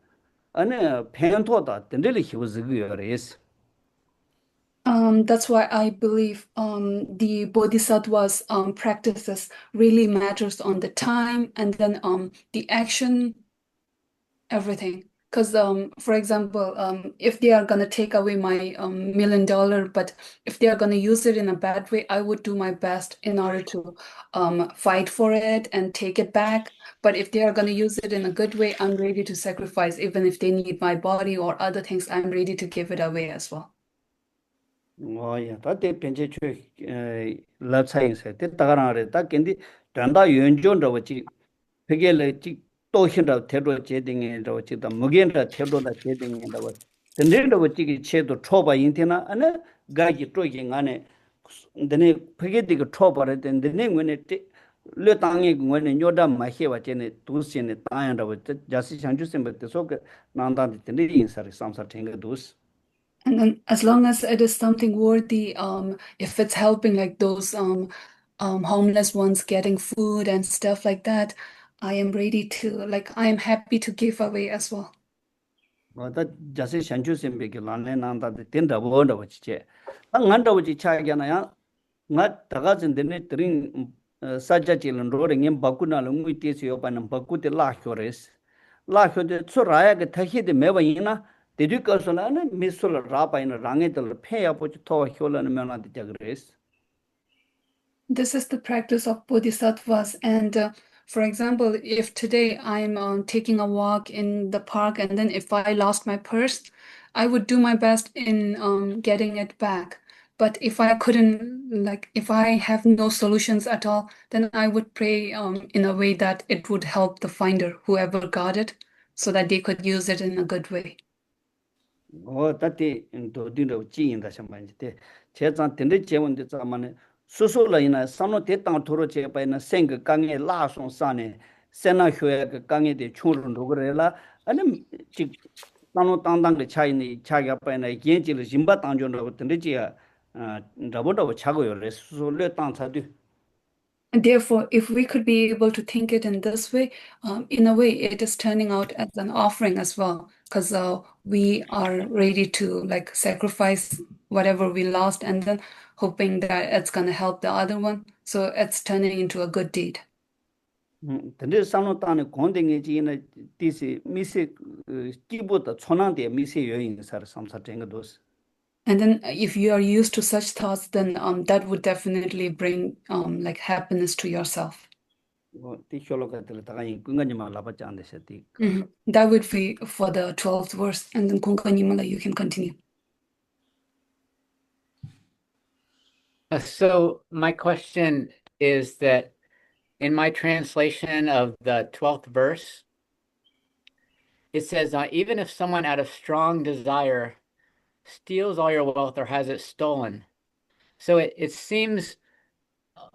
아니 펜토다 근데리 히우즈기요레스 That's why I believe the Bodhisattva's practices really matters on the time and then the action, everything. Because, for example, if they are going to take away my $1 million, but if they are going to use it in a bad way, I would do my best in order to fight for it and take it back. But if they are going to use it in a good way, I'm ready to sacrifice. Even if they need my body or other things, I'm ready to give it away as well. 야, 다때 편제 랍사인세 때다가라래 딱 근데 단다 연존도지 베겔레 또 힌다 테로 제딩에도 지다 무겐다 테로다 제딩에도 근데도 지기 체도 초바 인테나 아니 가기 쪼긴 안에 근데 베게디가 초바를 된데 내가 le tangi ngone nyoda ma hewa chene dusine tayanda wa jasi changju sembe so ke nanda de ne insar samsar thenga dus. And then as long as it is something worthy, if it's helping like those homeless ones getting food and stuff like that, I am ready to, like, I am happy to give away as well. Da jasi changju sembe ke lanle nanda de tenda bonda wa chiche. Nganda wa chi chagya na ya nga daga jin de ne tring sajja chilan ro ngem bakuna lo ngui te se yopa nam bakute la hyores. La hyode churaya ke thahi de mewa ina This is the practice of bodhisattvas. And for example, if today I'm taking a walk in the park and then if I lost my purse, I would do my best in getting it back. But if I couldn't, like, if I have no solutions at all, then I would pray in a way that it would help the finder, whoever got it, so that they could use it in a good way. Tati dino jiinda shambanjite. Che zang tende jewonde zamane susu la ina sano te tang toro che pa ina senga kange la song sane sena hyoya ka kange de churun rogore la ane chi sano tang tang le chai ni chagya pa ina yen chi le jimba tang jon ro tende ji rabo do chago yo le susu le tang cha du. And therefore, if we could be able to think it in this way, in a way, it is turning out as an offering as well, because we are ready to like sacrifice whatever we lost, and then hoping that it's gonna help the other one. So it's turning into a good deed. 근데 산노탄의 공댕이지는 디시 미세 기부터 천안대 미세 여인 사람 삼사쟁거도스. And then if you are used to such thoughts, then that would definitely bring like happiness to yourself. That would be for the 12th verse, and then Kunkanimala, you can continue. So my question is that in my translation of the 12th verse, it says, even if someone out of strong desire steals all your wealth or has it stolen. So it seems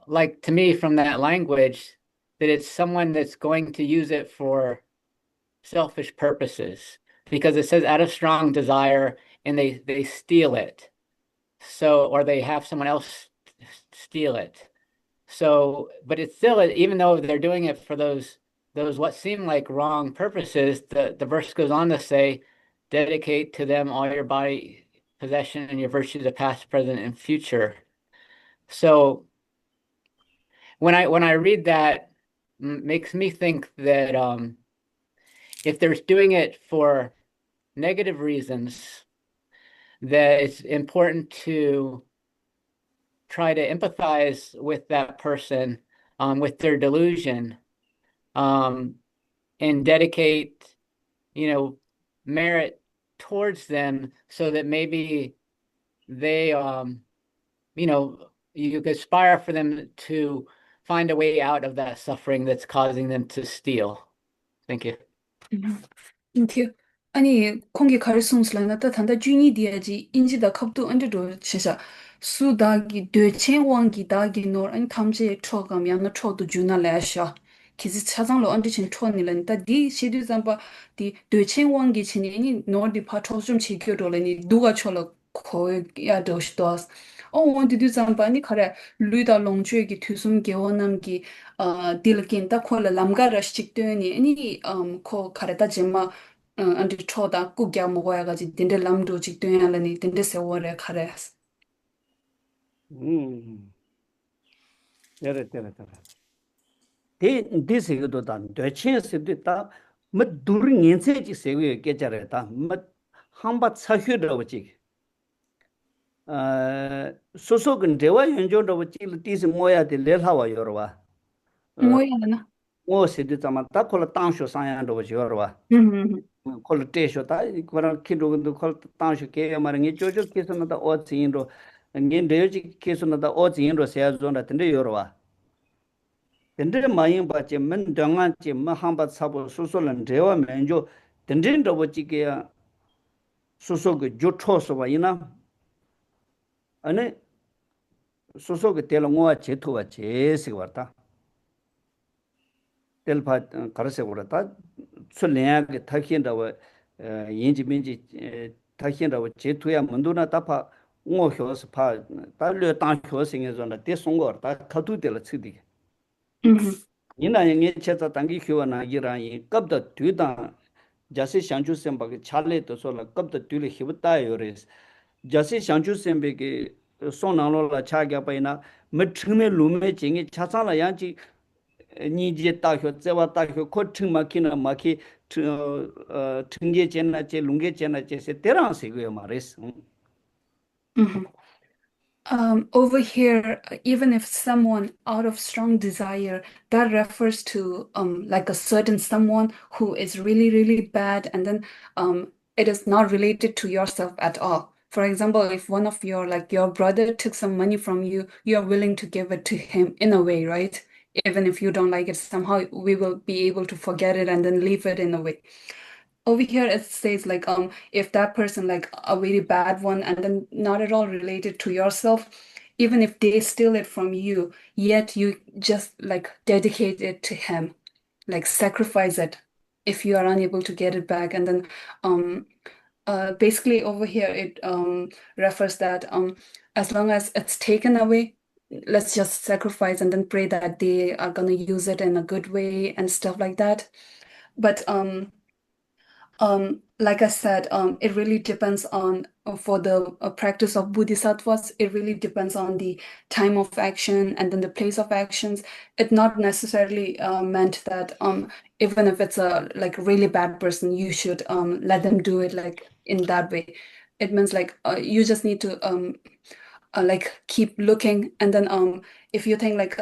like to me from that language that it's someone that's going to use it for selfish purposes, because it says out of strong desire and they steal it. So, or they have someone else steal it. So, but it's still, even though they're doing it for those what seem like wrong purposes, the verse goes on to say, dedicate to them all your body, possession, and your virtues of past, present, and future. So when I read that, makes me think that if they're doing it for negative reasons, that it's important to try to empathize with that person, with their delusion, and dedicate, merit towards them, so that maybe they, you aspire for them to find a way out of that suffering that's causing them to steal. Thank you. Thank you. 아니 공기 가르송슬라나 따탄다 주니 디아지 인지다 갑도 언제도 진짜 수다기 되첸왕기 다기 노 아니 탐제 초감 양의 초도 주나래셔 기지 차장로 언제친 초니란다 디 시드 잠바 디 되첸왕기 친이니 노디 파초 좀 지켜돌니 누가 초로 거야 도시도스 원디 디 잠바니 카레 루이다 롱주기 투숨 개원남기 딜긴다 콜라 람가라시 직되니 아니 코 카레다 제마 안디 초다 꾸겨 먹어야 가지 딘데 람도 직도야라니 딘데 세월에 카레스. 때려. 디스기도 단 되친스도 다 뭐두른 인세지 세위에 깨자래다. 뭐 한바 차휴더지. 소소근 대화 연조도 찌르 디스 모야데 레하와 여러와. 뭐야나? 오시드 자마 다 콜라 땅쇼 상양도 여러와. 콜 테쇼다 이거랑 키도도 콜 땅쇼 게 말은 조조 계속나다 어진로 닌데지 계속나다 어진로 세야존다 근데 여러와. 근데 마인 바체 면 당한지 마한바 사보 소소는 대화 면조 든든도 버지게야 소소그 조초서 이나 아니 소소그 telongwa 제토와 제시가 왔다. 텔파 가르세 오라다 술래야게 타힌다와 인지민지 타힌다와 제토야 문도나 다파 오효스 파 달려 땅효생에서나 대송거다 가두들 치디. 이나에 체자 당기 효나 이라이 갑다 뒤다 자세 상주sem바게 차례도 소라 갑다 뒤를 히부다요레스 자세 상주sem베게 손나로라 차게바이나 메트메 루메 징이 차상라 양지 니제 다효 제와 다효 코트마키나 마키 퉁게 제나제 룽게 제나제 세테랑세고요 마레스. Over here, even if someone out of strong desire, that refers to like a certain someone who is really, really bad, and then it is not related to yourself at all. For example, if one of your brother took some money from you, you are willing to give it to him in a way, right? Even if you don't like it, somehow we will be able to forget it and then leave it in a way. Over here it says like if that person like a very bad one and then not at all related to yourself, even if they steal it from you, yet you just like dedicate it to him, like sacrifice it if you are unable to get it back. And then basically over here it refers that as long as it's taken away, let's just sacrifice and then pray that they are going to use it in a good way and stuff like that. But Like I said, it really depends on for the practice of bodhisattvas, it really depends on the time of action and then the place of actions. It not necessarily meant that even if it's a like really bad person, you should let them do it like in that way. It means like you just need to like keep looking, and then if you think like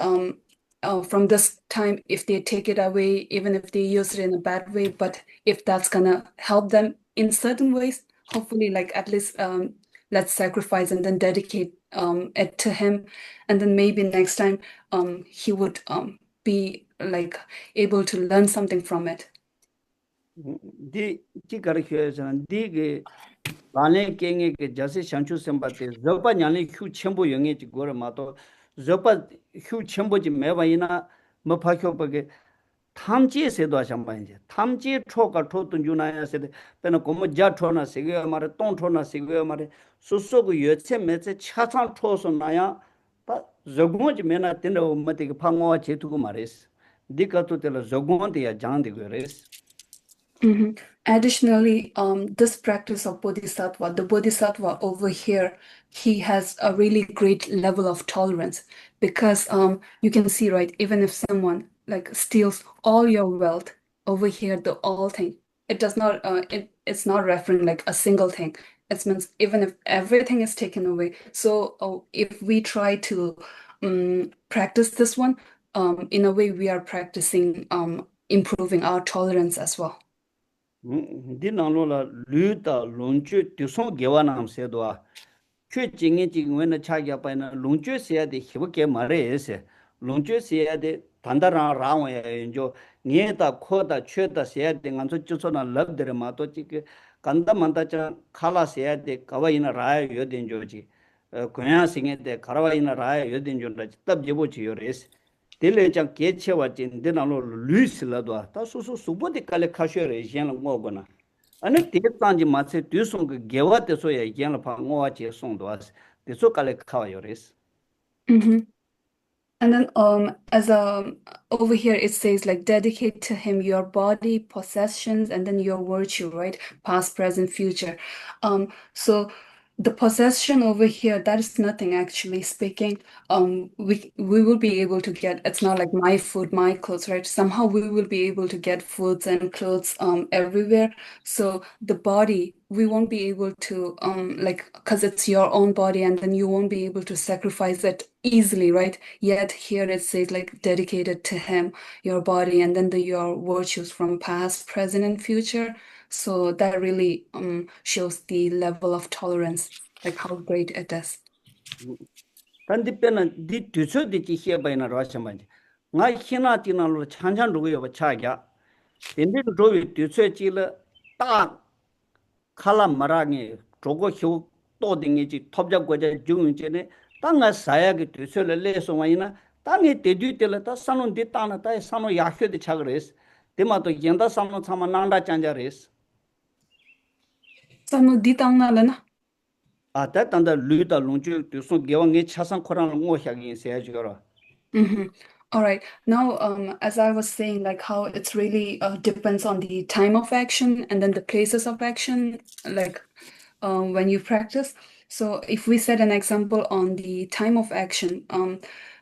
from this time, if they take it away, even if they use it in a bad way, but if that's gonna help them in certain ways, hopefully like at least let's sacrifice and then dedicate it to him, and then maybe next time he would be like able to learn something from it. 디 가르쳐서는 디게 라네 깽에 그 자세 상추 선바데 저바 냐네 휴 첨부 영예지 거를 마도 저바 휴 첨부지 매바이나 뭐 파쇼버게 탐지에서도 하셔봐야지 탐지 초가 초던 주나야세데 배는 고모 자초나 세게 말에 똥초나 세게 말에 수수고 여체 매체 차상 초서 나야 다 저고지 매나 된다고 뭐되게 방어와 제투고 말했어 니가도 될 저고한테야 장되고 그랬어. Additionally, this practice of bodhisattva, the bodhisattva over here, he has a really great level of tolerance because you can see, right, even if someone like steals all your wealth over here, the all thing, it does not, it's not referring like a single thing. It means even if everything is taken away. So if we try to practice this one, in a way, we are practicing improving our tolerance as well. 디나로라 류다 롱주 뒤송 개와남세도아 최징이 지금 왜나 차기야 빠이나 롱주 세야데 히버게 말해서 롱주 세야데 단다라 라와야 인조 니에다 코다 최다 세야데 간소 주소나 럽데르 마도 지게 간다 만다자 칼라 세야데 가와이나 라야 요된조지 고야 생에데 가라와이나 라야 요된조라 답제보지 요레스 딜레장 개체와 진데나로 루스라도 다 소소 수보데 칼레 카셔레 젠라 뭐거나 아니 대단지 마체 뒤송 그 개와데소야 젠라 방어와 제송도 와스 대소 칼레 카와요레스. And then as over here it says like dedicate to him your body, possessions, and then your virtue, right? Past, present, future. So the possession over here, that is nothing actually speaking. We will be able to get, it's not like my food, my clothes, right? Somehow we will be able to get foods and clothes everywhere. So the body, we won't be able to like, because it's your own body, and then you won't be able to sacrifice it easily, right? Yet here it says like dedicated to him your body, and then your virtues from past, present, and future. So that really shows the level of tolerance, like how great it is. 단디페는 디 뒤서디지 히에바이나 라샤마지 나 히나티나로 찬찬루고 요 차냐 덴디도 조위 뒤서지를 딱 칼라 마랑이 조고 휴 또딩이지 톱잡고자 중은제네 땅가 사야게 뒤서를 내서 와이나 땅에 대뒤텔 다 산론 디따나 다 산로 야효데 차그레스 데마도 연다 산로 참아 난다 짠자레스 산로 디땅나라나 아다 단다 류다 롱주 뒤송 개왕에 차상 코란을 모하기 세야지거라. All right. Now, as I was saying, like how it's really depends on the time of action and then the places of action, like when you practice. So if we set an example on the time of action,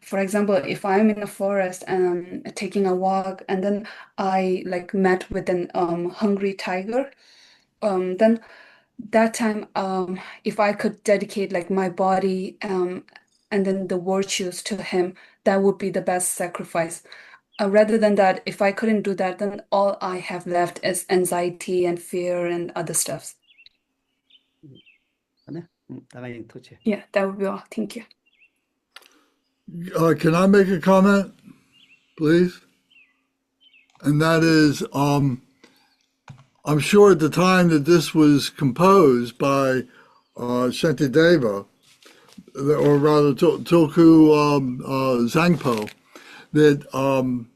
for example, if I'm in a forest and I'm taking a walk and then I like met with an hungry tiger, then that time, if I could dedicate like my body and then the virtues to him, that would be the best sacrifice. Rather than that, if I couldn't do that, then all I have left is anxiety and fear and other stuff. Yeah, that would be all. Thank you. Can I make a comment, please? And that is, I'm sure at the time that this was composed by Shantideva, or rather Tulku Zangpo, that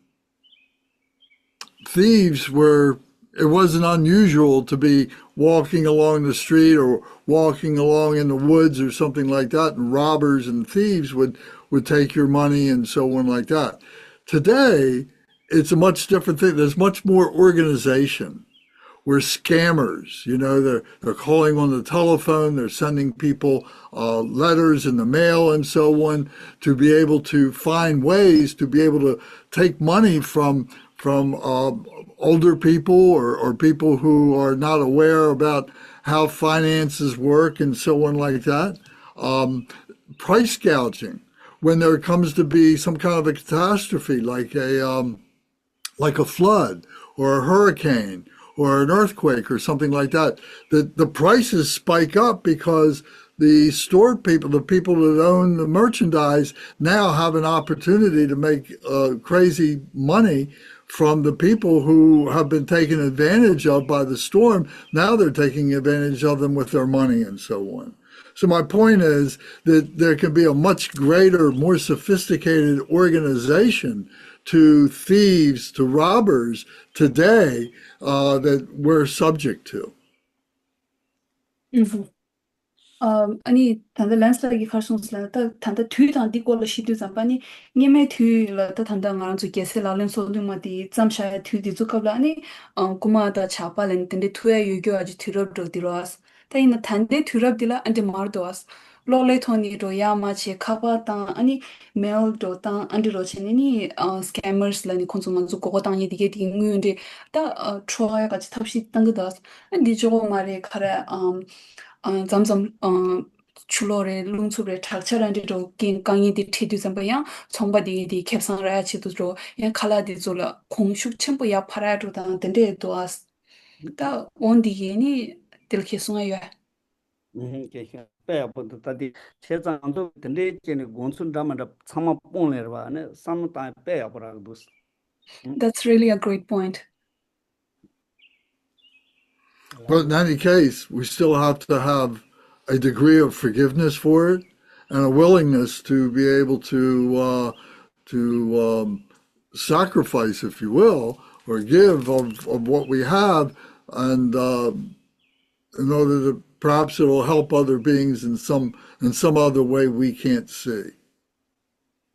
thieves were, it wasn't unusual to be walking along the street or walking along in the woods or something like that, and robbers and thieves would take your money and so on like that. Today, it's a much different thing. There's much more organization. were scammers. You know, they're calling on the telephone, they're sending people letters in the mail and so on, to be able to find ways to be able to take money from older people or people who are not aware about how finances work and so on like that. Price gouging when there comes to be some kind of a catastrophe like a flood or a hurricane or an earthquake or something like that, the prices spike up because the store people, the people that own the merchandise, now have an opportunity to make crazy money from the people who have been taken advantage of by the storm. Now they're taking advantage of them with their money and so on. So my point is that there can be a much greater, more sophisticated organization to thieves, to robbers today that we're subject to. 아니 단다 랜스라기 카르송스라 다 단다 튜단 디콜 시드 잠바니 니메 튜라 다 단다 ngaran chu kese lalen soluma di zamsha 튜 di zukabla ani kumada chapalen tende tuya yugyo aji thurab do diras ta ina tande thurab dila ante mardos lole thoni ro yama che khapa ta ani mail do ta ante ro cheni ni scammers lani consuma zu ko ta ni dige di nguende ta troya 같이 탑시 당거das andi jogo mare khara 점점 출로레 룽수레 탁처란디로 긴 강이디 티디선바야 정바디디 캡상라야 치도로 야 칼라디졸라 공숙 첨부야 파라도다 된데 도아스 다 온디게니 딜케송아요 계신 빼야부터 다디 세상도 근데 전에 곤순다마다 참아 뽕내라네 삼다 빼야버라고 That's really a great point. But in any case, we still have to have a degree of forgiveness for it and a willingness to be able to sacrifice, if you will, or give of what we have, and in order to perhaps it will help other beings in some other way we can't see.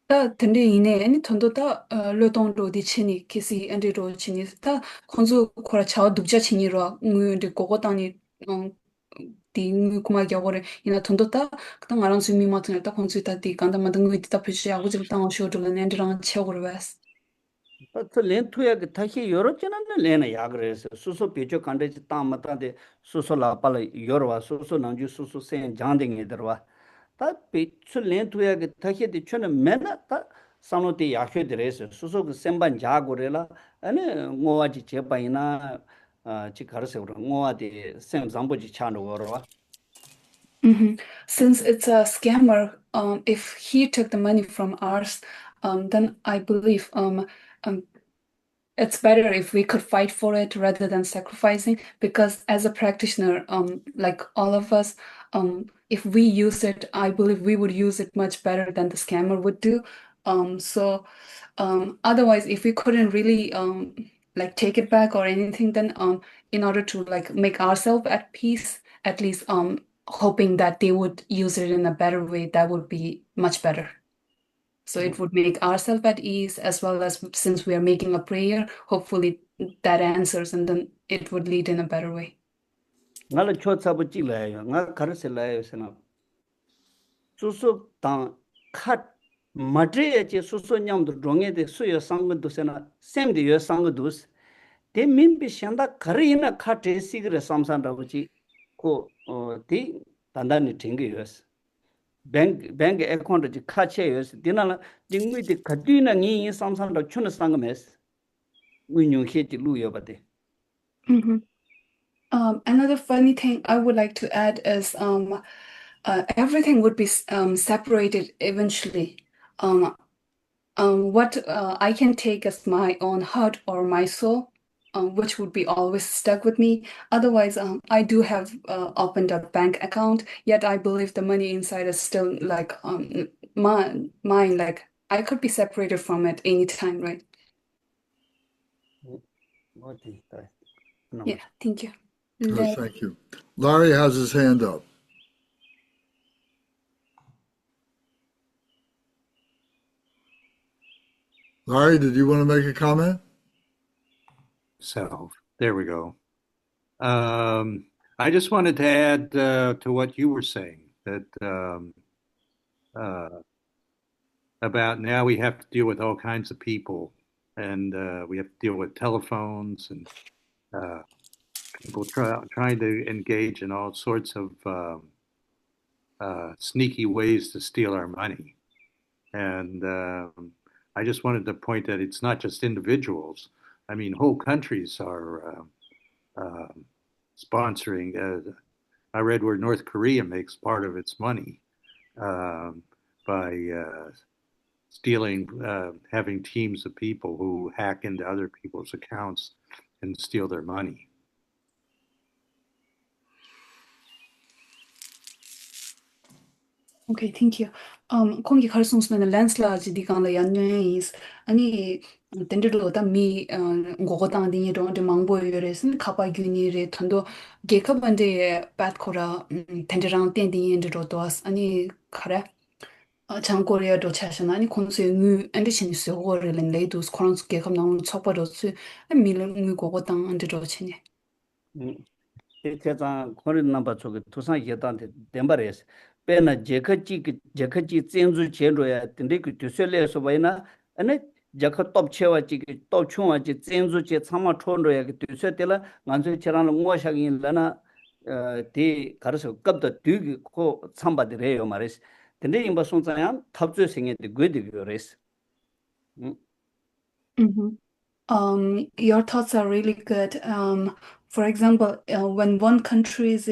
다 근데 이내 아니 돈도다 로동로 디치니 키시 안디로 치니 다 콘주 코라 차오 둡자 치니로 응은데 고고다니 디 구마겨버려 이나 돈도다 그당 아랑 수미 마트는 다 콘주다 디 간다 만든 거 있다 표시하고 지금 땅 쇼들은 엔디랑 채우고 왔어 또 렌투야 그 다시 여러 전한데 레나 야그래서 수소 비죠 간데지 땅마다데 수소라 빨리 여러와 수소 난주 수소 센 장댕이 들어와 다 비출 렌투야 그 다시데 촌은 맨나 다 산호데 야셔드레서 수소 그 센반 자고래라 아니 뭐와지 제바이나 지 가르세로 뭐와데 셈 잠보지 차노 거러와 Since it's a scammer, if he took the money from ours, then I believe it's better if we could fight for it rather than sacrificing. Because as a practitioner, like all of us, if we use it, I believe we would use it much better than the scammer would do. Otherwise, if we couldn't really like take it back or anything, then in order to like make ourselves at peace, at least hoping that they would use it in a better way, that would be much better. So it would make ourselves at ease, as well as since we are making a prayer, hopefully that answers and then it would lead in a better way. 나를 초차부 찔러요. 나 가르쳐라요. 세나. 수수 당 컷 마트에지 수수냠도 롱에데 수요 상근도 세나 샘디요 상근도 데 민비 샹다 가르이나 카테 시그레 삼산다고지 디 단단히 튕겨요스. 뱅 어카운트지 카체요스. 디나라 딩위디 가디나 니 삼산다 춘 상금에스. 위뉴헤티 루요바데. Another funny thing I would like to add is everything would be separated eventually. What I can take as my own heart or my soul, which would be always stuck with me. Otherwise, I do have opened a bank account, yet I believe the money inside is still like mine. Like I could be separated from it anytime, right? Yeah, thank you. Yes, thank you. Larry has his hand up. Larry, did you want to make a comment? So there we go. I just wanted to add to what you were saying that uh, about now we have to deal with all kinds of people, and we have to deal with telephones and uh, people trying to engage in all sorts of sneaky ways to steal our money. And I just wanted to point that it's not just individuals. I mean, whole countries are sponsoring. I read where North Korea makes part of its money by stealing, having teams of people who hack into other people's accounts and steal their money. Okay, thank you. 공기 갈송스면 랜슬라지 디간의 연유is 아니 덴드로 담미 고고당 딩이로 데 망보여레슨 카바규니레 탄도 게카반데 바트코라 덴드랑 땡딩인드로 도스 아니 카레 장고리아도 차선 아니 콘스의 무 엔디신스 오르는 레이도스 코런스 게감 나오는 척버도스 밀은 고고당 안드로 치니 제가 거리 넘버 쪽에 도산 예단데 덴바레스 배나 제커지 젠주 제로야 근데 그 뒤설에서 봐이나 아니 제커 톱 채와지 톱 총와지 젠주 제 참마 촌로야 그 뒤설때라 만저 처럼 뭐샤긴라나 디 가르서 급도 뒤기 코 참바디래요 말이스 근데 임바 손자야 탑주 생에데 괴디거레스 Your thoughts are really good. For example, when one country is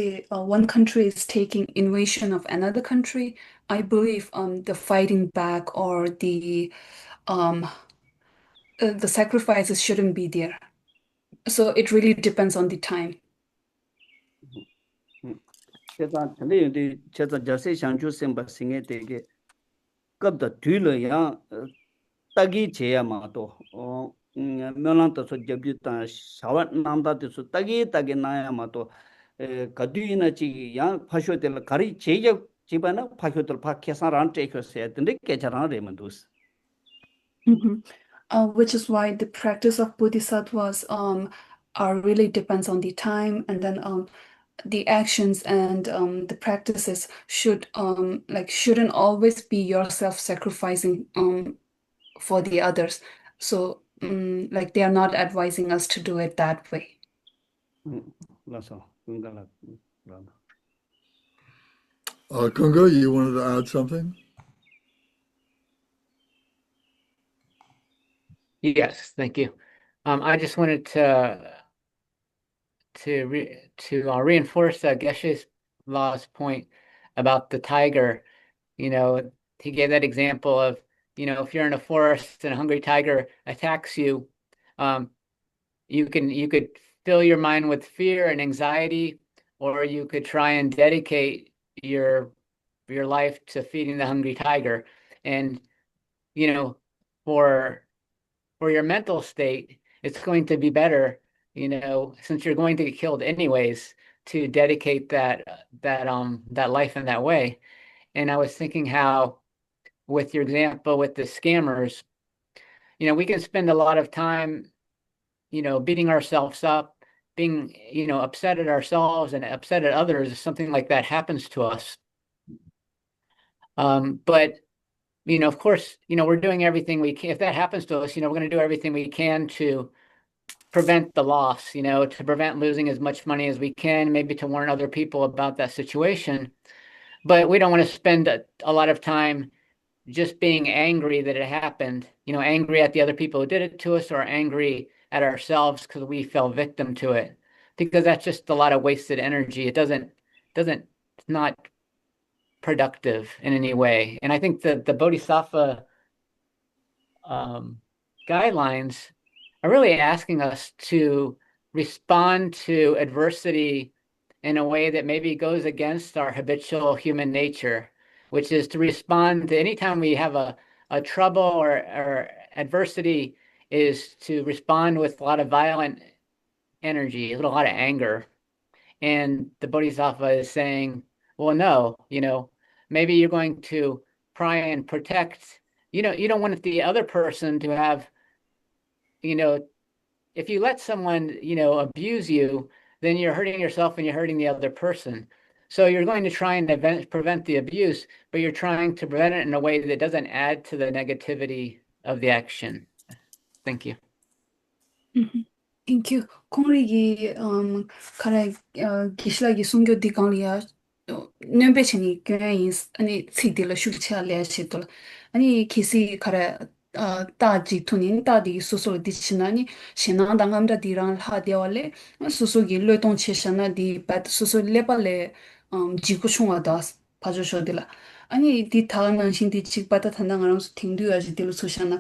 taking invasion of another country, I believe the fighting back or the sacrifices shouldn't be there. So it really depends on the time. 제가 근데 제가 자세 상주 생바싱에 되게 급도 뒤로야 딱이 제야마도 면란도서 접주다 샤완 남다도서 딱이 나야마도 가두이나 지야 파쇼들 가리 제적 집안에 파쇼들 파케사란 테이크스에 근데 깨자란 레몬도스 Which is why the practice of bodhisattvas are really depends on the time, and then the actions and the practices shouldn't always be yourself sacrificing for the others. So like they are not advising us to do it that way. Kunga, you wanted to add something? Yes, thank you. I just wanted to reinforce Geshe Lha's point about the tiger. You know, he gave that example of, you know, if you're in a forest and a hungry tiger attacks you, you could fill your mind with fear and anxiety, or you could try and dedicate your life to feeding the hungry tiger. And, you know, for your mental state, it's going to be better, you know, since you're going to get killed anyways, to dedicate that life in that way. And I was thinking how, with your example with the scammers, you know, we can spend a lot of time, you know, beating ourselves up, being, you know, upset at ourselves and upset at others if something like that happens to us. But, you know, of course, you know, we're doing everything we can. If that happens to us, you know, we're going to do everything we can to prevent the loss, you know, to prevent losing as much money as we can, maybe to warn other people about that situation. But we don't want to spend a lot of time just being angry that it happened, you know, angry at the other people who did it to us, or angry at ourselves because we fell victim to it, because that's just a lot of wasted energy. It's not productive in any way. And I think that the Bodhisattva guidelines are really asking us to respond to adversity in a way that maybe goes against our habitual human nature, which is to respond to anytime we have a trouble or adversity, is to respond with a lot of violent energy, a lot of anger. And the Bodhisattva is saying, well, no, you know, maybe you're going to try and protect, you know, you don't want the other person to have, you know, if you let someone, you know, abuse you, then you're hurting yourself and you're hurting the other person. So you're going to try and prevent the abuse, but you're trying to prevent it in a way that doesn't add to the negativity of the action. Thank you. Thank you. Kongrigi kare gishlagi sungyo di kanglia nembe chini gyayis ani tsidila shukcha le shitol ani kisi kare ta ji tunin ta di susu di chinani shinang dangamda di rang la diawale susu gi lotong cheshana di pat susu lepale jiku chungwa das pajo shodila 아니 디 타는 신디 직바다 탄당하는 팅두야지 딜로 소샤나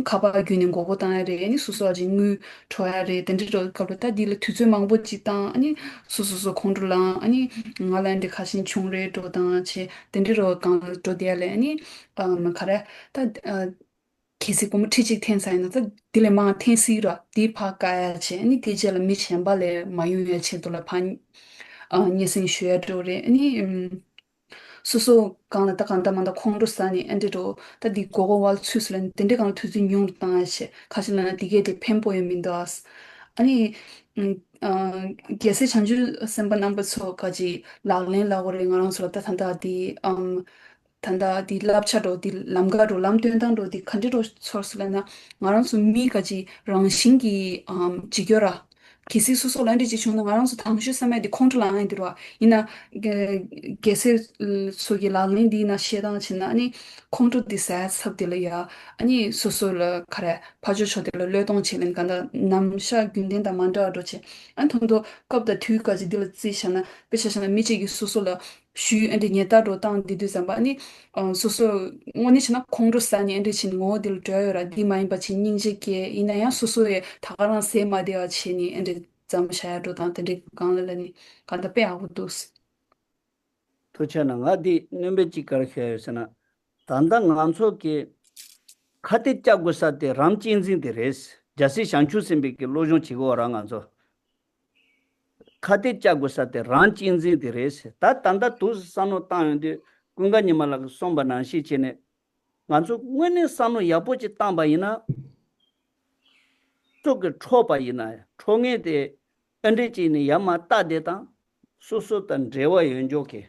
가바 gyunin gogo tanare 아니 수수아지 ngu 초야레 덴지로 갑다 딜 투즈 망보 지다 아니 수수수 콘들라 아니 ngalande 가신 총레 도다치 덴지로 강 도디알레 아니 카레 타 किसी को मुठीची天才呢这 dilemma 天使了 dipa kaya che ni tijela mi chembale mayu ye che dola pan ni sin shue dore ni 소소 강나 딱한다 만다 콩도스타니 엔디도 다디 고고왈 추슬렌 덴데 강 투진 용 땅아시 가실라나 디게데 펜보에 민다스 아니 게세 찬주 셈바 넘버 2까지 라글렌 라고레 nga랑 소라타 탄다디 탄다 디 랍차도 디 람가도 람된당도 디 칸디도 소스레나 nga랑 수미까지 랑싱기 지겨라 किसी सुसोलैंड जी चुना गारंस थांगशु समय दि control आइन दिवा इना गेसे सोगी लालिन दि ना शेदा छिना अनि कंट्रोल दि सा सब दिलया अनि सुसोल खरे पाजु छोदिल लेदों छिलिन 간다 남샤 군덴다 만다 도체 안 통도 겁다 투까지 दिल 지샤나 베샤나 미치기 수소라 슈 엔디 녀다도 땅 디디sam바 아니 수소 원이치나 공로사니 엔디 친 모딜 드여라 디마인 바치 닝지게 이나야 수소에 다가란 세마데와 치니 엔디 잠샤야도 단데 간라니 간다 빼아고도스 도체나 가디 넘베지 가르쳐서나 단단 안소게 카티 짜고사데 람친진데 레스 자시 샹추심비게 로종 치고 와랑안소 카티 짜고사데 람친진데 레스 다 단다 두스 산노 땅데 군가니말라 som바나 시체네 안소 원네 산노 야보지 땅바이나 저거 초바이나 총에데 엔데지니 야마 따데다 소소단 제와 연조케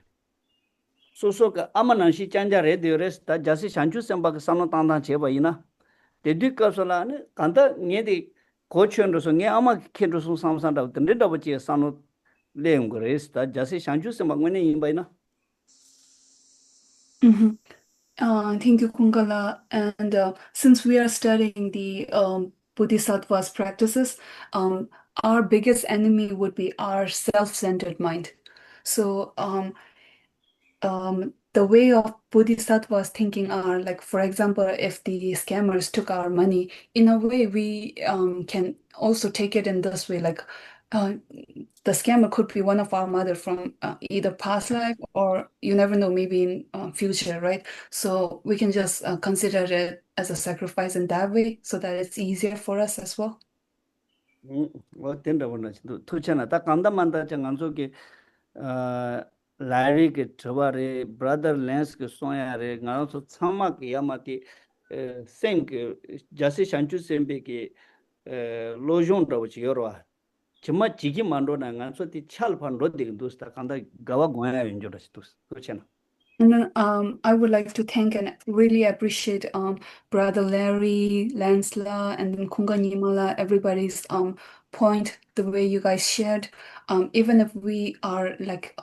소소가 아마난시 짠자레 되어레스다 자시 샹추셈바가 산노 땅다 제바이나 데디카솔라네 간다 녜디 고치언로서 녜 아마 켄로서 삼산다 덴데다버지 산노 레응거레스다 자시 샹추셈바 원네 임바이나 Thank you, Kungala. And since we are studying the Bodhisattva's practices, our biggest enemy would be our self-centered mind. So the way of Bodhisattva's thinking are like, for example, if the scammers took our money, in a way we can also take it in this way, like the scammer could be one of our mother from either past life or you never know, maybe in future, right? So we can just consider it as a sacrifice in that way so that it's easier for us as well. 된다 보나 도체나 딱 간다만다 정안속에 라리게 저바레 브라더 렌스게 소야레 나서 참마게 야마티 생게 자세 샹추 셈베게 로존도 지여와 정말 지기 만로나 간소티 찰판 로딩 도스타 간다 가와 고야 연조라시 도체나 And then I would like to thank and really appreciate Brother Larry, Lansla, and then Kunga Nimala, everybody's point, the way you guys shared. Even if we are like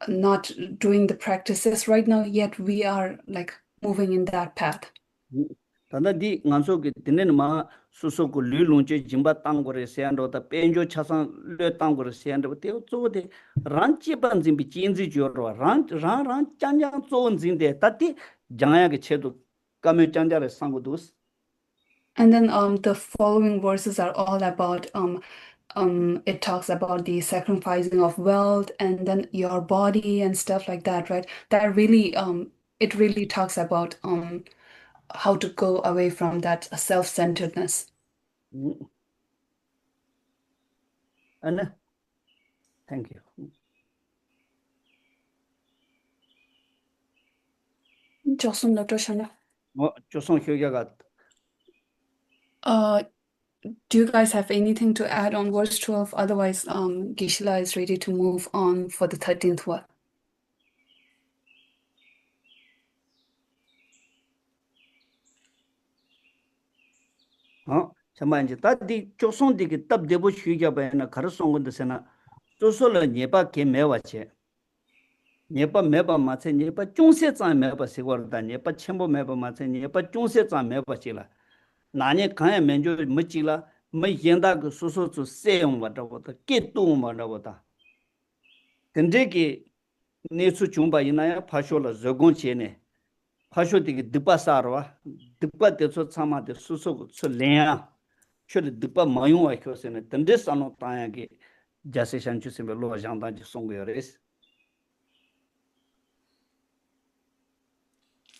not doing the practices right now, yet we are like moving in that path. 단다 디 간소게 드네는 마 수소고 류lunche 짐바 땅고레 세안도다 벤조 차상 르 땅고레 세안도 때 조데 란치반 짐비 진지 줘로 란 짠장 좋은 진데 따티 장야게 체도 까메 짠자레 상고도스. And then the following verses are all about it talks about the sacrificing of wealth and then your body and stuff like that, right? That really it really talks about how to go away from that self-centeredness. Anna, thank you. 조선 너도셔나. 조선 효과가 Do you guys have anything to add on verse 12? Otherwise, Gisela is ready to move on for the 13th one. 정말 이제 다디 조선디기 답대부 휴자바나 가르송군데서나 조sol을 예바 개매와체 예바 매바 마체 예바 중세장 매바 세거다 예바 첨부 매바 마체 예바 중세장 매바지라 나니 강에 면조 멋지라 뭐 연다 그 소소주 세용 받아보다 깨동 받아보다 근데기 내수 중바 이나야 파쇼라 저곤체네 파쇼디기 드바사르와 드바데서 참아데 수소 술래야 should dupa mayu wa kyosene tende sano taya ge jase shanchu sembe lo janda ji songo yores.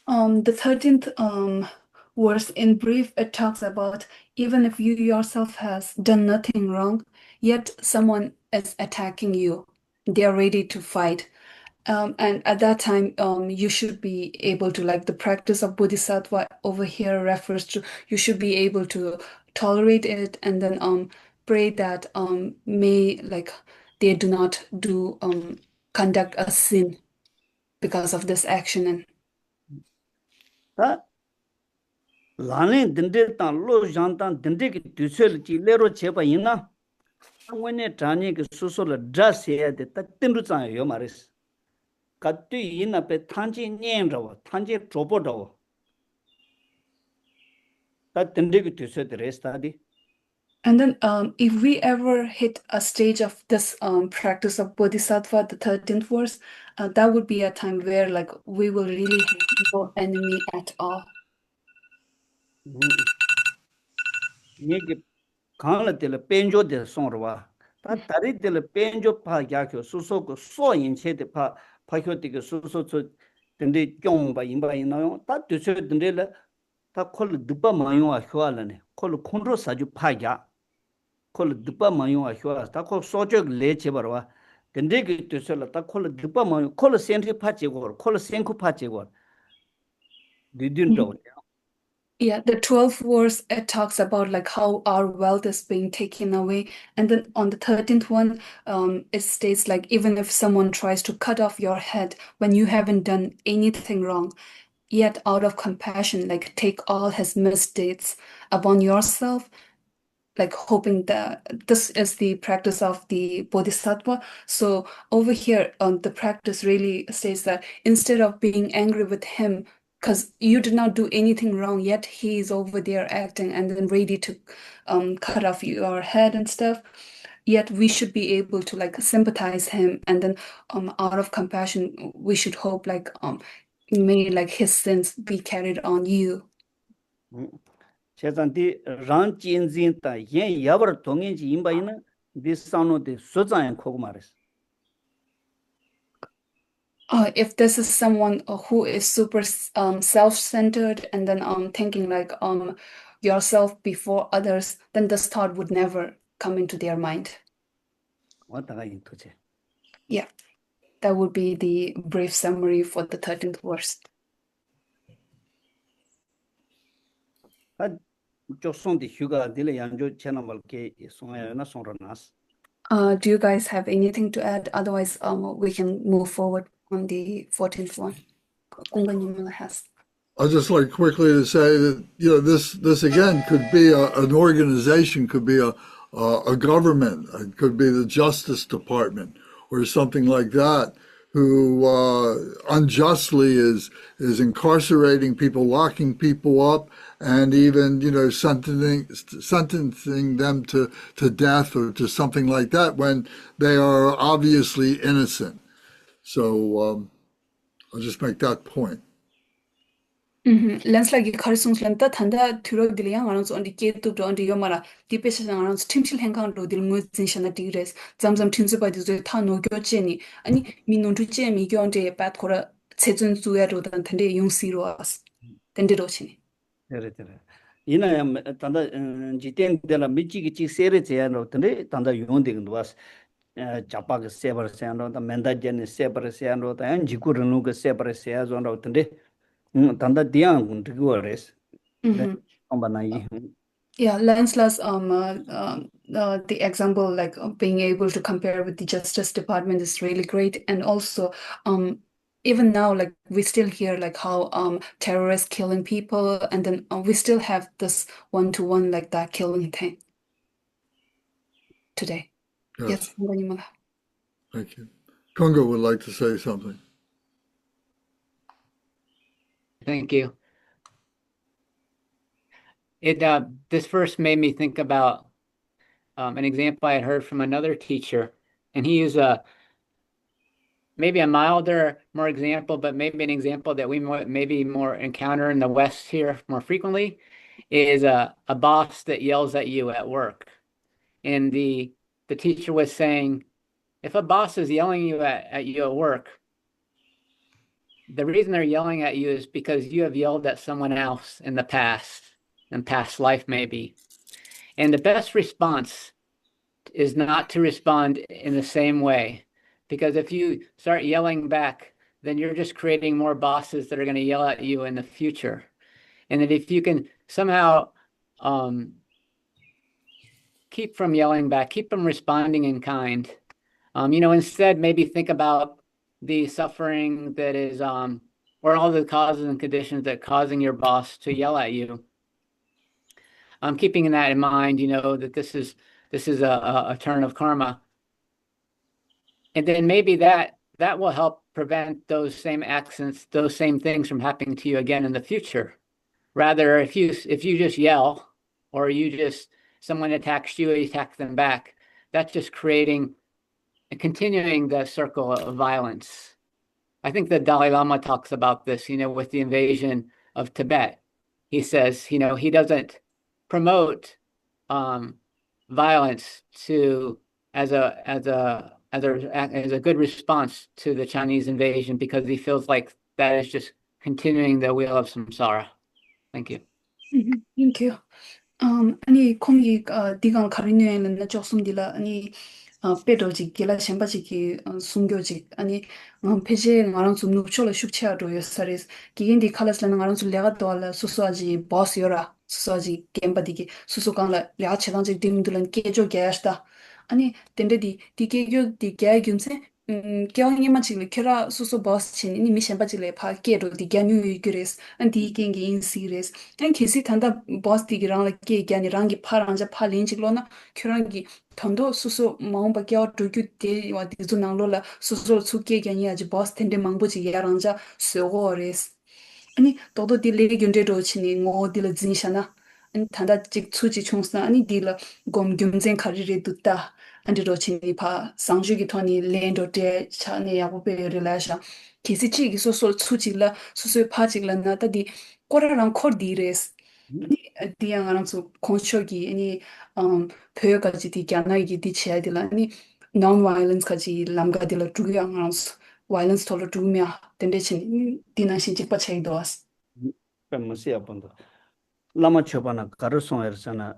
The 13th verse in brief, it talks about even if you yourself has done nothing wrong, yet someone is attacking you. They are ready to fight. And at that time, you should be able to, like the practice of Bodhisattva over here refers to, you should be able to tolerate it and then pray that may like they do not do conduct a sin because of this action. And Lane dinde tan lo jantan dinde ki dusel chi lero cheba ina ngone tani ki susol dress ye de ta tinru cha yo maris kattu ina pe thanji nyen raw thanji tropo daw ta dinde ki dusel de resta di. And then if we ever hit a stage of this practice of Bodhisattva, the 13th verse, that would be a time where like we will really have no enemy at all. Nige kangla tele penjo de sonrwa ta tari tele penjo pa yakyo suso ko so yin che de pa kyo de suso so dende kyong ba yin na ta de se dende la ta khol dupa ma yo a khwala ne khol khonro sa ju pa ya khol dupa ma yo a khwa ta ko so jog le che barwa dende ge de se la ta khol dupa ma yo khol sen thi pa che go khol sen ku pa che go didin do. Yeah, the 12th verse, it talks about like how our wealth is being taken away. And then on the 13th one, it states like even if someone tries to cut off your head when you haven't done anything wrong, yet out of compassion, like take all his misdeeds upon yourself, like hoping that this is the practice of the Bodhisattva. So over here, the practice really states that instead of being angry with him, because you did not do anything wrong, yet he is over there acting and then ready to cut off your head and stuff. Yet we should be able to like sympathize him, and then out of compassion, we should hope like may like his sins be carried on you. Chetanti ran chinzin ta yen yabar tongin ji imba ina this sano de sojan kogumaris. If this is someone who is super self-centered and then thinking like yourself before others, then this thought would never come into their mind. Yeah, that would be the brief summary for the 13th verse. Do you guys have anything to add? Otherwise, we can move forward on the 14th one. I'd just like quickly to say that this again could be an organization, could be a government, it could be the Justice Department or something like that, who unjustly is incarcerating people, locking people up, and even sentencing them to death or to something like that when they are obviously innocent. So I'll just make that point. Lens like Carson's Lenta Tanda Turo Dilian on the gate to Don Yomara, deepest around Timchil Hankan to the Muzinshana Tigres, Zamzam Tinsuba de Tano Gyocheni, and Minun to Jamie Gionde, Patkora, Tsetsun Zuero than Tende Yung Siroas, Tenderochini. Tanda Jiten de la Michi series and Tanda Yonding was Chapak Saber Sando, the Mendajan Saber Sando, and Jikurunuga Saber Seas on out today. Tanda Diang to go race. Yeah, Lancelot's the example like being able to compare with the Justice Department is really great, and also even now like we still hear like how terrorists killing people, and then we still have this one-to-one like that killing thing today. Yes, Vanimala. Thank you. Kunga would like to say something. Thank you. This verse made me think about an example I had heard from another teacher, and he used maybe a milder, more example, but maybe an example that we maybe more encounter in the West here more frequently, is a boss that yells at you at work. And the teacher was saying, if a boss is yelling at you at work, the reason they're yelling at you is because you have yelled at someone else in the past life maybe. And the best response is not to respond in the same way. Because if you start yelling back, then you're just creating more bosses that are going to yell at you in the future. And that if you can somehow keep from yelling back, keep from responding in kind, instead maybe think about the suffering that is, or all the causes and conditions that causing your boss to yell at you. Keeping that in mind, that this is a turn of karma. And then maybe that will help prevent those same accidents, those same things from happening to you again in the future. Rather, if you just yell, or someone attacks you, you attack them back, that's just creating and continuing the circle of violence. I think the Dalai Lama talks about this, with the invasion of Tibet. He says, he doesn't promote violence as a good response to the Chinese invasion, because he feels like that is just continuing the wheel of samsara. Thank you. Thank you. 아니 콩이 디가 가리뉴에는 조금디라 아니 페도지 길라 셴바지기 순교지 아니 페제 나랑 좀 누초라 슈치아도 요사리스 기긴디 칼라스라는 나랑 좀 레가 도알라 수수아지 보스요라 수수아지 겜바디기 수수강라 레아 체당지 딤들은 깨조 게스다 아니 덴데디 디게교 디게균세 kyāngi chīli kērā sūsū bās chīni nī mī shēnpa chīli pā kēru di gyānyū yu gyurēs, an di kēngi in sīrēs. An kēsī tānda bās di kī rāngla kē gyāni rāngi pā rāngja pā līn chīklo na kērāngi tāndo sūsū māngba gyā dōgyū tē wā di zū nānglo la sūsū sū kē gyāni āji bās tēnde māngbu chī gyā rāngja sōgō rēs. Ani todo di lē gyōndē rō chīni ngō di la zīnshana. Ani tānda chīk tsū chī chōngsna ani di la gōm gyōmzēn kārī rē dūtā. 안드로 진리파 상주기 토니 랜도데 차네 야고베 릴라샤 키시치 기소솔 추지라 수수 파지라 나다디 꼬라랑 코디레스 디양아랑수 콘쇼기 아니 페여가지 디갸나이기 디치아딜라 아니 non violence 가지 람가딜라 두양아랑수 violence 톨로 두미야 덴데친 디나신 직파 차이도스 페무시아 본도 라마 쳐바나 가르송에르잖아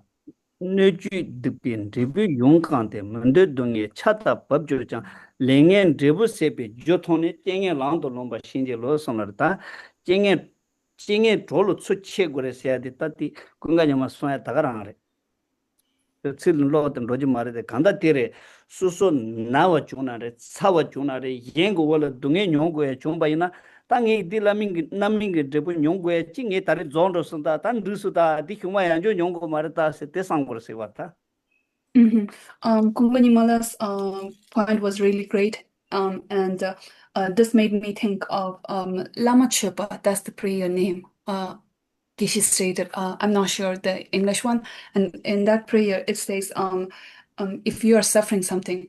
네쥐 득빈 리뷰 용칸데 문데 동에 차다 법조장 랭엔 리뷰 세비 조톤에 땡에 랑도 롬바 신제 로선르다 땡에 돌로 추체고레서야 됐다디 건강냐마 소야 다가랑아래 칠로든 로지 마르데 간다 때레 수수 나와 주나레 사와 주나레 옌고월 동에 용고에 좀바이나 땅이 딜라밍 남밍게 데부 용고에 찡에 다리 존로 쓴다 단 루스다 디히마 양조 용고 마르다 세테 상고르세 왔다. Kumbani Mala's point was really great, and this made me think of Lama Chöpa. That's the prayer name. Geshe stated. I'm not sure the English one, and in that prayer it says, if you are suffering something,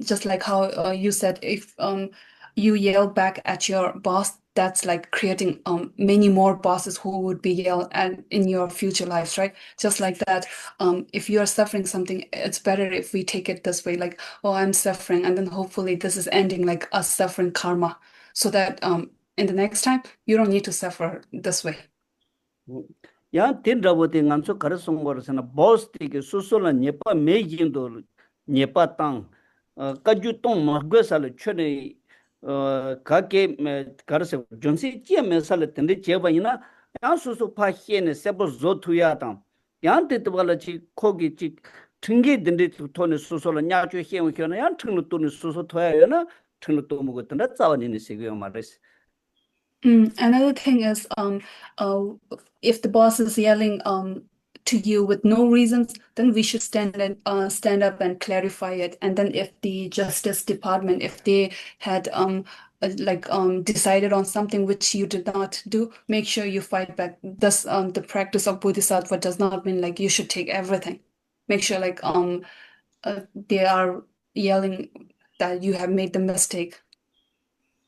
just like how you said, if you yell back at your boss, that's like creating many more bosses who would be yelled at in your future lives, right? Just like that, if you are suffering something, it's better if we take it this way, like, oh, I'm suffering, and then hopefully this is ending like us suffering karma, so that in the next time you don't need to suffer this way. 야 딘라보데 ngamso 가르송거르서나 보스티게 수술라 녜파 메진도 녜파 땅 Kagyu tong margwesal chune kake karse jonsi chia mesal tende cheba ina ya susu pa hiene sebo zotuya tang 양데 도발지 거기 지 등기 든데 돈을 수소로 냐주 희용 현은 양 등로 돈을 수소 토야요나 등로 또 먹었던데 자원이니 시고요 말이스. Another thing is, if the boss is yelling to you with no reasons, then we should stand up and clarify it. And then if the Justice Department, if they had decided on something which you did not do, make sure you fight back. Thus, the practice of Bodhisattva does not mean like you should take everything. Make sure they are yelling that you have made the mistake.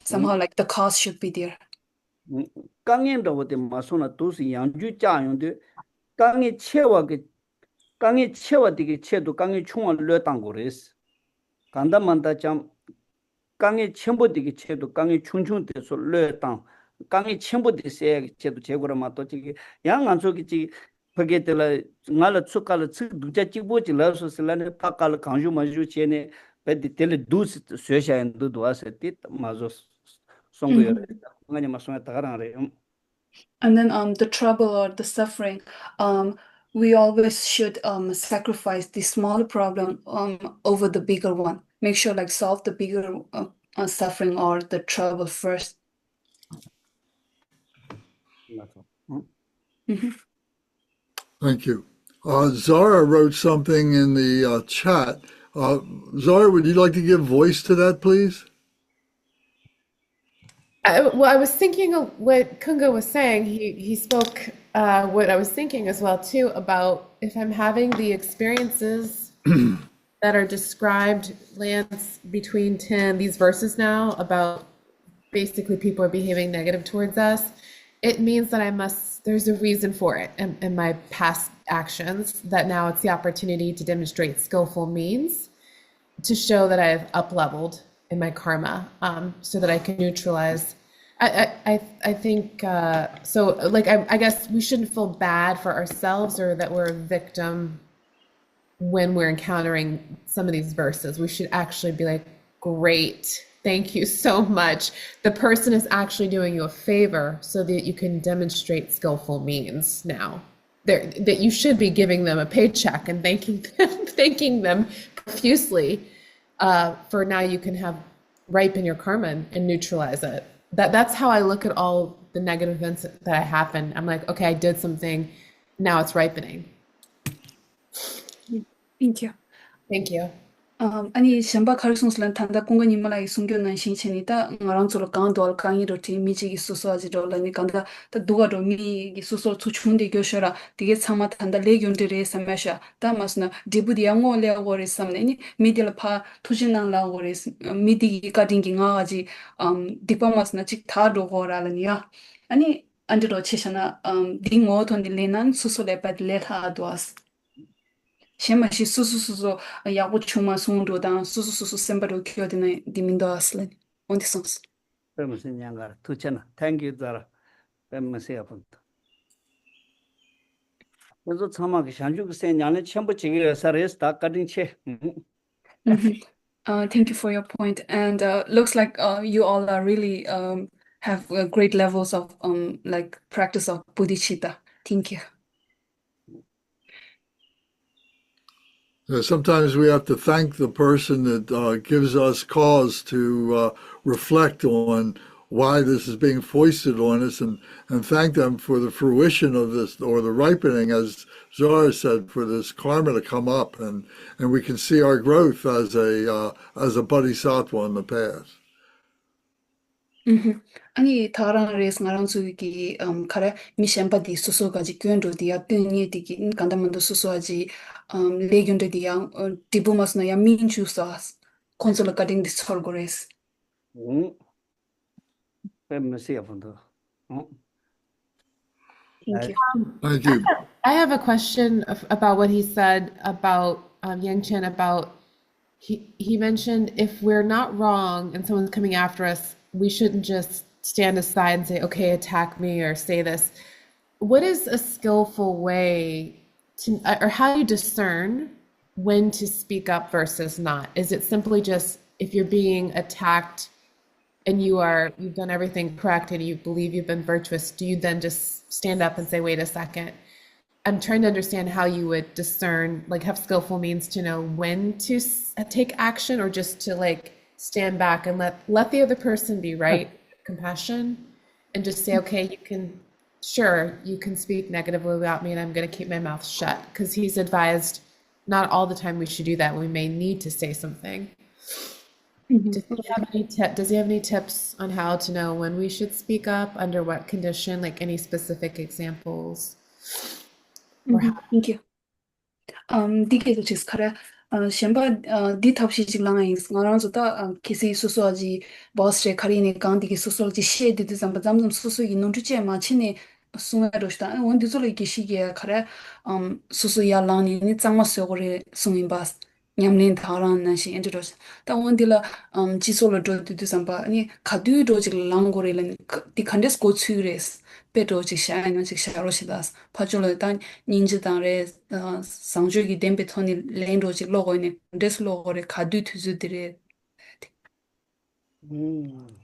Somehow, like the cause should be there. 강연도 어디 마소나 도시 양주 짜용데 강의 채와게 강의 채와되게 채도 강의 총을 려당 거레스 간다만다 참 강의 첨부되게 채도 강의 충충돼서 려당 강의 첨부돼서 채도 제거를 맞도 지기 양안 속이지 거기에들 나를 축가를 두자 찍보지 라서슬라네 파칼 강주 마주 제네 베디 텔레 두스 쇠샤엔도 도와서 띠 마조 송고요 ngani masonga tagarang. And then the trouble or the suffering, we always should sacrifice the smaller problem over the bigger one. Make sure like solve the bigger suffering or the trouble first. Thank you. Zara wrote something in the chat. Zara, would you like to give voice to that, please? I was thinking of what Kunga was saying. He spoke what I was thinking as well too about if I'm having the experiences that are described, Lance, between 10 these verses now about basically people are behaving negative towards us. It means that there's a reason for it in my past actions, that now it's the opportunity to demonstrate skillful means to show that I've up-leveled in my karma, so that I can neutralize. I think so. Like I guess we shouldn't feel bad for ourselves or that we're a victim when we're encountering some of these verses. We should actually be like, great, thank you so much. The person is actually doing you a favor so that you can demonstrate skillful means now. That you should be giving them a paycheck and thanking them profusely. For now you can ripen your karma and neutralize it. That's how I look at all the negative events that happen. I'm like, okay, I did something, now it's ripening. Thank you. Thank you. 아니 셴바 카르송슬란 탄다 공간님마라이 숨겨난 신체니다 nga랑조로 강도알 강이로 미지기 수수하지로 라니 간다 다 누가로 미기 수수 투춘데 교셔라 되게 참아 탄다 레균들에 삼마샤 다마스나 디부디 양올레 오레 삼네니 미딜파 투진난라 오레 미디기 가딩기 nga가지 디파마스나 직 다도 고라라니야 아니 안드로 치샤나 딩오 돈딜레난 수수레 받레타 도스 Shemashi susu yago chuma sundo dan susu sembaro kyodina dimindo aslen. On the sons. Permission yangar tuchana. Thank you, Zara. Permission upon. 그래서 참아게 산주그세 냐네 첨부 지기를 사례스 다 까딘 채. Thank you for your point. And looks like you all are really have great levels of like practice of bodhicitta. Thank you. Sometimes we have to thank the person that gives us cause to reflect on why this is being foisted on us and thank them for the fruition of this or the ripening, as Zara said, for this karma to come up and we can see our growth as a bodhisattva in the past. 아니 다른 레스 나랑 수기 카레 미셴바디 수소가지 꾼도디야 뜬이디기 간다만도 수소하지 레균데디야 디부마스나야 민주사스 콘솔 카딩 디스홀고레스 permission upon. Thank you. Thank you. I have a question about what he said about Yang Chen about he mentioned if we're not wrong and someone's coming after us, we shouldn't just stand aside and say, okay, attack me or say this. What is a skillful way to, or how do you discern when to speak up versus not? Is it simply just if you're being attacked and you've done everything correct and you believe you've been virtuous, do you then just stand up and say, wait a second, I'm trying to understand how you would discern, like have skillful means to know when to take action or just to like stand back and let the other person be right, compassion, and just say, okay, you can speak negatively about me and I'm going to keep my mouth shut, because he's advised not all the time we should do that. We may need to say something. Does he have any tips on how to know when we should speak up, under what condition, like any specific examples? Thank you. 디게도 지스카라 셴바 디탑시 지랑이스 나랑서다 키시 수수아지 버스레 카리니 강디기 수수지 셰디드 잠바 잠좀 수수 이논주제 마치니 숭아로스다 원디졸이 기시게 카라 수수야랑니 니 장마스고레 숭인바스 냠린 다란 나시 인트로스 다 원딜라 지솔로 도디드 잠바 아니 카두도 지랑고레는 디 칸데스 고츠레스 페도지 샤이는 직샤로시다스 파줄로 단 닌지단레 상주기 덴베토니 렌로지 로고이네 데스 로고레 카두 투즈들레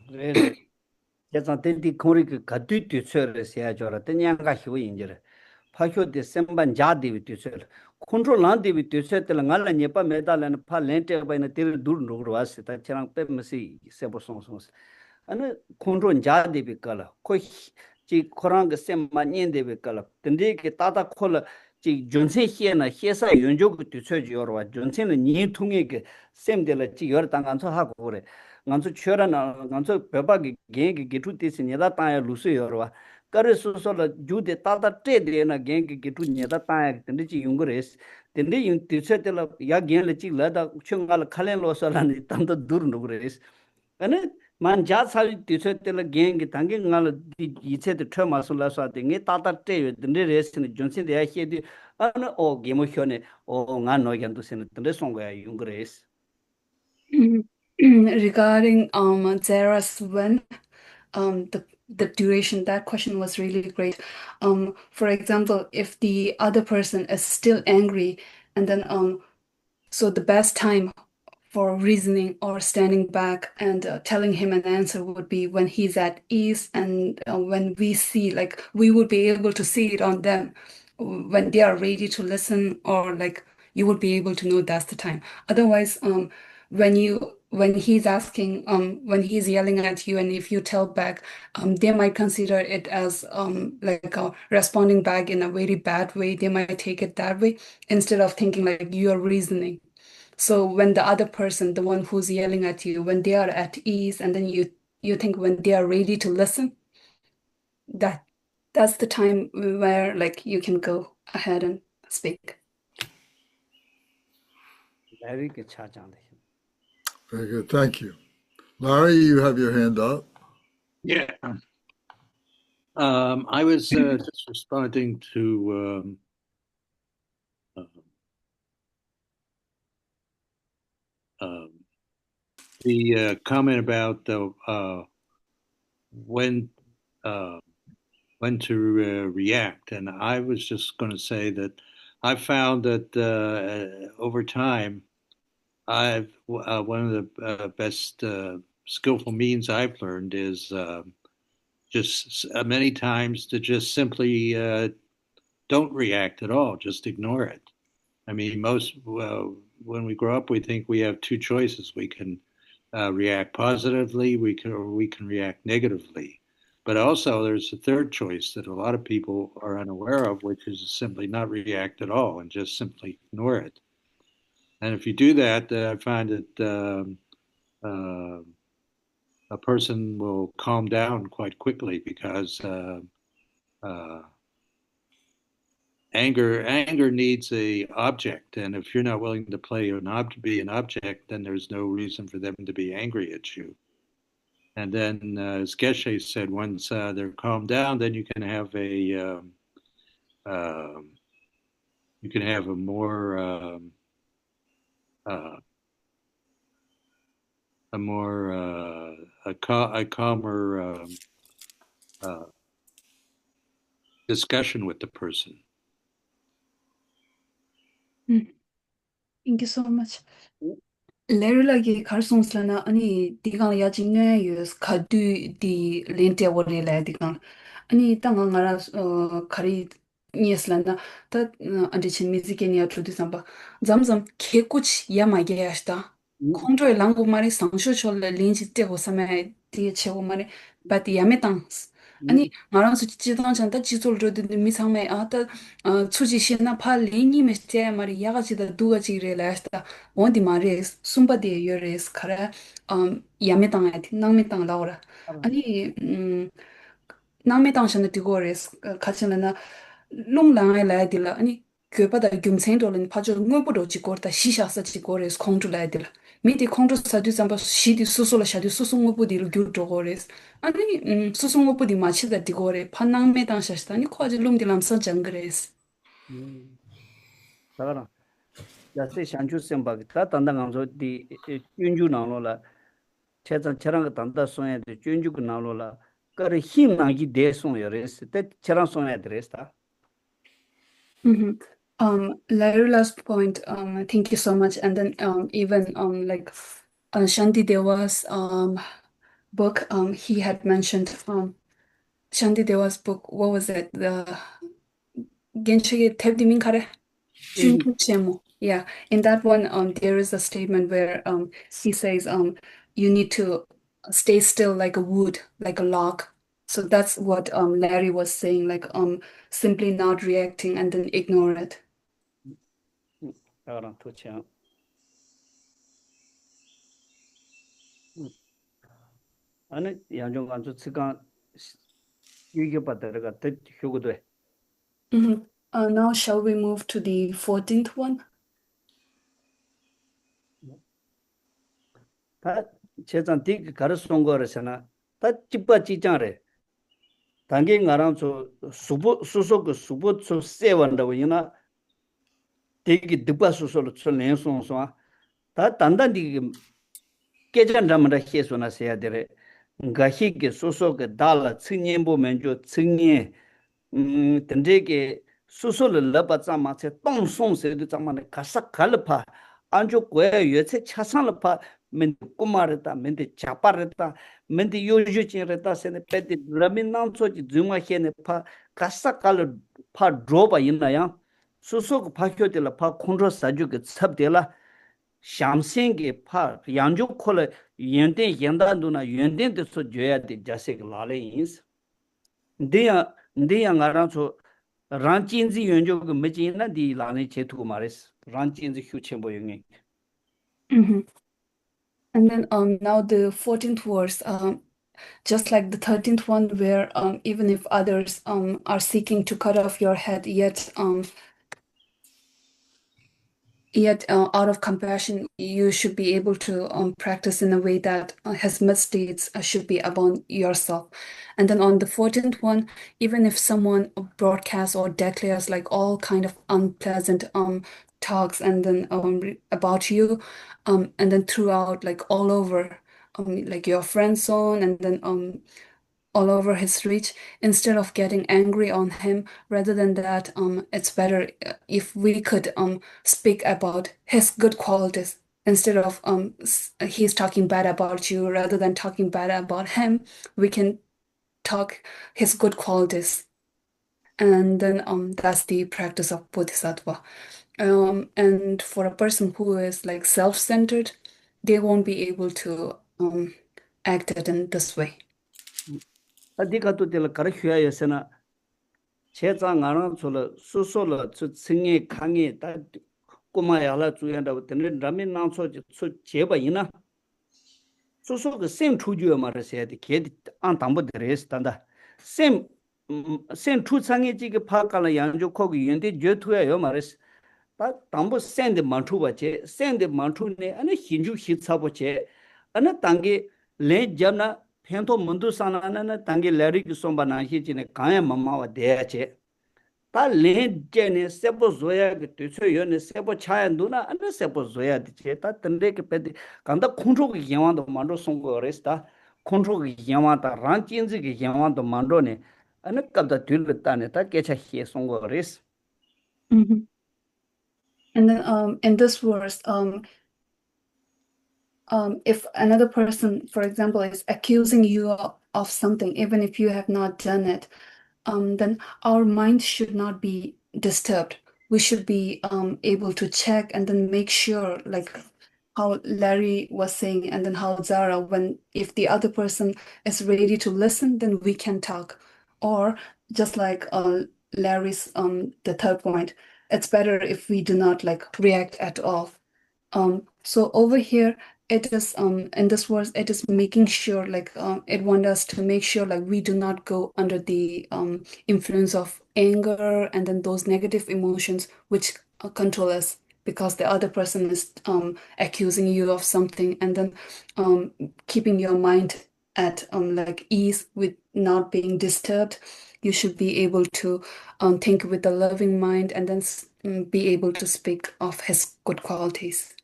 그래 제자들이 코리 가두 뒤쳐서야 저라 때냥가 희고 인지를 파효데 semban 자디비 뒤쳐 컨트롤한 디비 뒤쳐들 ngal 녀빠 메달은 파 렌테 바이나 들 둘 누르 왔다 저랑 빼면서 세보송송스 아니 컨트롤 자디비 깔아 코 지 코랑 그 semman 깔아 근데 그 따다 콜 지 존세 히에나 히에사 연조고 뒤쳐지어와 존세는 니 통에 그 셈들 지 여러 당간서 하고 그래 간수 쳐라나 간수 배박이 개개 기투티스 니다 따야 루스여와 까르소소라 주데 따다 때데나 개개 기투 니다 따야 근데지 용거레스 근데 용 뒤쳐들 야 개를 찌라다 충갈 칼렌로서라니 담도 두르노그레스 아니 만자 살 뒤쳐들 개개 당게 갈 이체도 트마술라서 땡게 따다 때 근데 레스는 존신데 야히디 아니 오 게모현에 오가 노견도스는 근데 송거야 용거레스 regarding Zara's when the duration, that question was really great. For example, if the other person is still angry, and then so the best time for reasoning or standing back and telling him an answer would be when he's at ease, and when we see, like, we would be able to see it on them when they are ready to listen, or like you would be able to know that's the time. Otherwise, when he's asking, when he's yelling at you, and if you tell back, they might consider it as like responding back in a very bad way. They might take it that way instead of thinking like you are reasoning. So when the other person, the one who's yelling at you, when they are at ease, and then you think when they are ready to listen, that's the time where like you can go ahead and speak. Very good, Chajang. Very good. Thank you. Larry, you have your hand up. Yeah. I was just responding to the comment about when to react, and I was just going to say that I found that over time, one of the best skillful means I've learned is just many times to just simply don't react at all, just ignore it. I mean, when we grow up, we think we have two choices. We can react positively, we can react negatively. But also there's a third choice that a lot of people are unaware of, which is simply not react at all and just simply ignore it. And if you do that, I find that a person will calm down quite quickly, because anger needs a object, and if you're not willing to be an object, then there's no reason for them to be angry at you. And then, as Geshe said, once they're calmed down, then you can have a calmer discussion with the person. Thank you so much. Lerulagi karsonslana ani digang yajinga yus kadu di lente wole la digang ani tanga ngara kari Nieslanda, that Andichin Mizikenia to December. Zamzam Kekuch Yamagashta. Conjoy Lango Mari Sangsho Linji Tehosame Dio Mari, but Yametans. Ani Maransu Chidan Chanta Chisol to the Misame Ata Tsuji Pa Lini Mestia Mari Yagachi the Duachi relasta, one di Maris, Sumba de Yures, Kara, Yametang at Nametang Laura. Ani Nametang Shana Tigores, Kachanana. Long lang lai dila ani kyopa da gyumsen dolan pajo ngobo do chikor ta shisha sa chikores kongtu lai dila mi di kongtu sa du zamba shidi susu la shadi susu ngobo di gyu dogores ani susu ngobo di machi da digore panang me dang shasta ni kwaji lum di lam sa jangres 사가라 야세 샹추 셈바기 다 단당 강소 디 윤주 나로라 체장 체랑 단다 소에 디 윤주 나로라 거리 힘 나기 대송 여레스 때 체랑 소에 드레스다 Larry last point, thank you so much. And then even like Shanti Deva's book, he had mentioned Shanti Deva's book, what was it? The Genshe Tebdimin Kare? Yeah, in that one, there is a statement where he says you need to stay still like a wood, like a log. So that's what Larry was saying, like simply not reacting and then ignore it. 사가라 도치야 아니 양종 간주 측간 유교 받다가 더 효고도 Now shall we move to the 14th one? 다 제장 디 가르송 거라잖아 다 집바 지장래 단계 가랑 저 수보 수소 그 수보 저 세원다고 이나 되게 득바 수소로 저 내송소 다 단단히 깨잔다면 해소나 해야 되래 가히게 수소 그 달라 측년 보면 저 측년 된대게 수소를 넣어봤자마체 똥송세도 장만에 가사 갈파 안주 고에 여체 차상을파 멘 꾸마르다 멘데 자파르다 멘데 요주진르다 세네 페디 라민난소지 중화해네 파 가사 갈파 드로바 있나야 수소 파효들 파 콘트롤 사주게 섭데라 샴생게 파 양주 콜 연대 연단도나 연대에서 줘야 돼 자식 라레인스 데야 가라서 란진지 연조그 메진나 디 라네 제투고 말했어 란진지 휴체보 영에 And then now the 14th verse, just like the 13th one, where even if others are seeking to cut off your head, yet out of compassion, you should be able to practice in a way that his misdeeds should be upon yourself. And then on the 14th one, even if someone broadcasts or declares like all kind of unpleasant talks and then about you, and then throughout like all over, like your friend zone, and then all over his reach, instead of getting angry on him, rather than that, it's better if we could speak about his good qualities instead of he's talking bad about you. Rather than talking bad about him, we can talk his good qualities, and then that's the practice of Bodhisattva. And for a person who is like self-centered, they won't be able to act it in this way. 어디가도 될 가르쳐야서나 제장 안은 솔 수소로 저 승의 강에 다 꼬마야라 주연다고 되는 라면 나서 저 제바이나 수소 그셈 추주여 말해야 돼. 걔 안 담보 드레스단다. 셈 추상의 지게 파깔라 양조코고 연대 저투야요 말했어. 다 담보 셈데 만투바체 셈데 만투네 아니 힌주 히츠아보체 아니 당게 레 잡나 펜토 문두사나나 당게 레릭 som바나 히지네 가야 마마와 대야체 다 레제네 세보 조야 그 되서요네 세보 차야 누나 안 세보 조야 되체 다 던데게 페디 간다 콘트롤 영화도 만도 송거레스다 콘트롤 영화다 란진지게 영화도 만도네 안 갑다 들었다네 다 깨차 히 송거레스 And then in this verse, if another person, for example, is accusing you of something, even if you have not done it, then our mind should not be disturbed. We should be able to check and then make sure, like how Larry was saying, and then how Zara, when if the other person is ready to listen, then we can talk. Or just like Larry's the third point, it's better if we do not like react at all. So over here, it is in this verse, it is making sure like it wants us to make sure like we do not go under the influence of anger and then those negative emotions which control us because the other person is accusing you of something, and then keeping your mind at like ease with not being disturbed. You should be able to think with a loving mind and then be able to speak of his good qualities.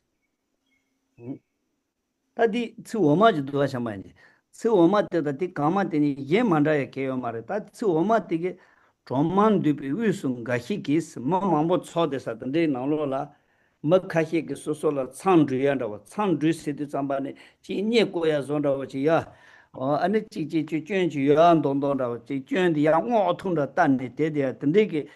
다디 츠오마지 도와 샤마니 츠오마 때다 디 가마 때니 예 만다에 개요 말에 다 츠오마 때게 좀만 뒤비 위순 가히기스 뭐만보 초대사던데 나로라 먹카히게 소소라 창주야다와 창주시디 잠바네 지니에 고야 존다와지야 아니 지지 쥐쥐쥐야 동동다와 지쥐디 야고 통다 단네 데데 던데게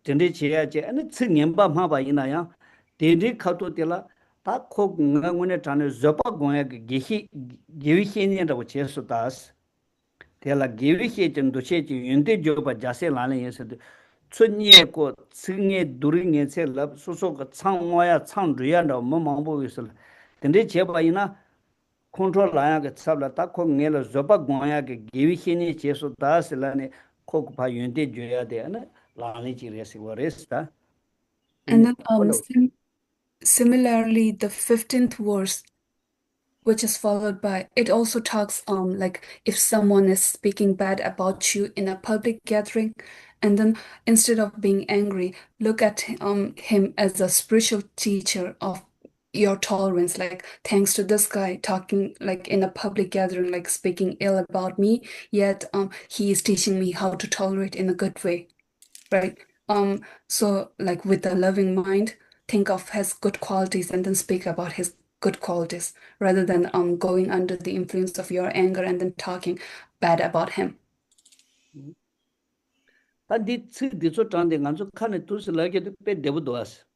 던데 지야지 아니 츠년바 마바 이나야 데데 카토텔라 다코 응응원에 자네 저바 고야 게히 게위히니라고 제수다스 대라 게위히 정도 체지 윤대 저바 자세 라는 예서도 춘예고 승예 두링에 셀럽 소소가 창와야 창주야도 뭐망보이슬 근데 제바이나 컨트롤 라야게 잡라 다코 녜로 저바 고야 게위히니 제수다스라네 코쿠파 윤대 줘야 되나 라니 지레시 워레스다 And then similarly, the 15th verse, which is followed by, it also talks like if someone is speaking bad about you in a public gathering, and then instead of being angry, look at him as a spiritual teacher of your tolerance. Like, thanks to this guy talking like in a public gathering, like speaking ill about me, yet he is teaching me how to tolerate in a good way, right? So like with a loving mind, think of his good qualities and then speak about his good qualities rather than going under the influence of your anger and then talking bad about him. 단디 츠디소 장데 간조 칸에 두슬라게도 베데부도스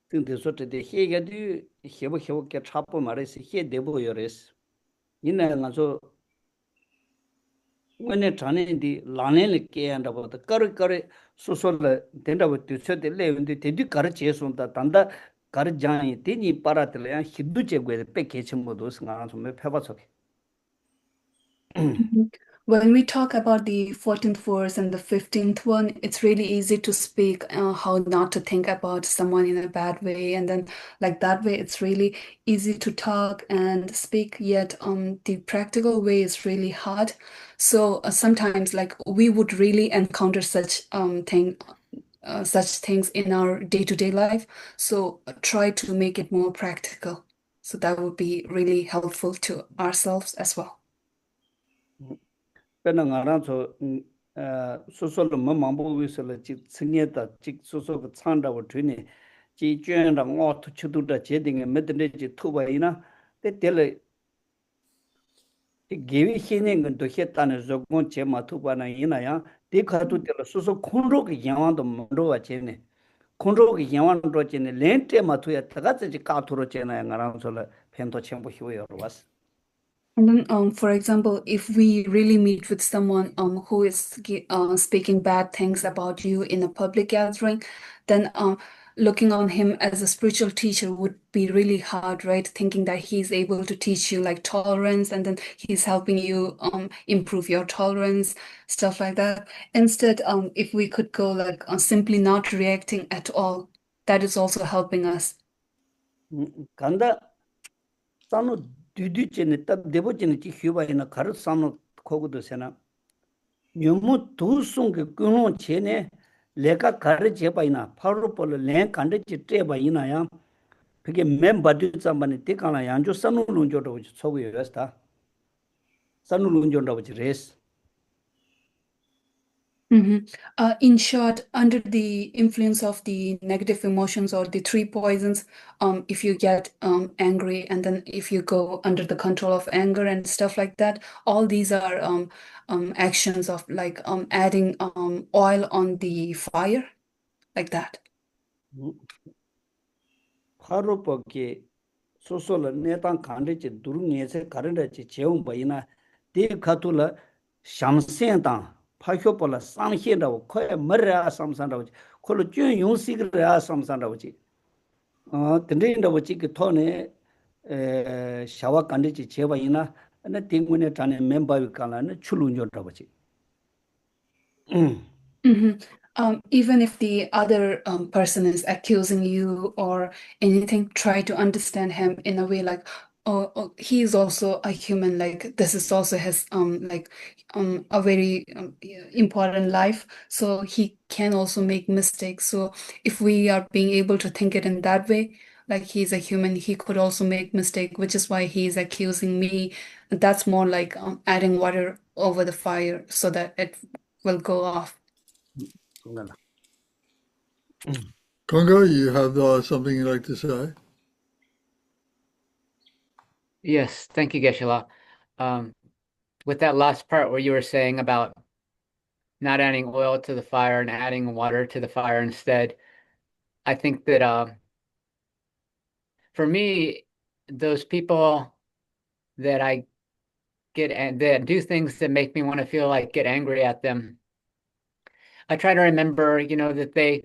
등데소 때데 헤게도 헤보헤보게 차포 말에서 헤데보요레스 이나 간조 원에 자네디 라네를 깨한다고 거르거르 소소를 된다고 뒤쳐데 레운데 데디 가르치에선다 단다 가르장이 되니 빠라들야 히두제고에 뺏게침모도 승하나 좀 해봐서 When we talk about the 14th verse and the 15th one, it's really easy to speak how not to think about someone in a bad way. And then like that way, it's really easy to talk and speak, yet the practical way is really hard. So sometimes like we would really encounter such things in our day-to-day life. So try to make it more practical. So that would be really helpful to ourselves as well. 배낭아라서 소소로 뭐망보위서를 지 승예다 지 소소가 창다고 되니 지 쥐랑 어토 추도다 제딩에 메드네지 투바이나 때텔에 이 게위 희능은 또 했다는 조건 제마 투바나 이나야 데카도 때 소소 콘로기 양완도 모로와 제네 콘로기 양완도 제네 렌테 마투야 타가지 까투로 제나 양아랑서 펜토 첨부 희워요 왔어. And then, for example, if we really meet with someone who is speaking bad things about you in a public gathering, then looking on him as a spiritual teacher would be really hard, right? Thinking that he's able to teach you like tolerance, and then he's helping you improve your tolerance, stuff like that. Instead, if we could go like simply not reacting at all, that is also helping us. 간다 산노 뒤뒤째네 딱 대보째네 지 휴바이나 가르 산노 코고도 세나 묘무 두송게 끊어 제네 내가 가르 제바이나 파로폴 랭 간데지 tre바이나야 그게 멤버들 잠반에 때가나 양조 산노론조도 소고였다 산노론조도 레스 In short, under the influence of the negative emotions or the three poisons, if you get angry and then if you go under the control of anger and stuff like that, all these are actions of like adding oil on the fire, like that. 하루밖에 소소를 내단 간데지 두르니에서 가르르지 제용 보이나 데 가툴라 샴센다 파효벌라 삼현다고 코에 머라 삼산다고 콜로 준 용식이라 삼산다고지 근데인다고 지그 토네 샤와 간데지 제바이나 나 띵군에 자네 멤버비 간라는 출lunjo다고지 Even if the other person is accusing you or anything, try to understand him in a way like, oh, he is also a human. Like this is also his a very important life. So he can also make mistakes. So if we are being able to think it in that way, like he's a human, he could also make mistake, which is why he's accusing me. That's more like adding water over the fire so that it will go off. Kunga, you have something you'd like to say? Yes, thank you, Geshe La. With that last part where you were saying about not adding oil to the fire and adding water to the fire instead, I think that for me, those people that I get and that do things that make me want to feel like get angry at them, I try to remember, that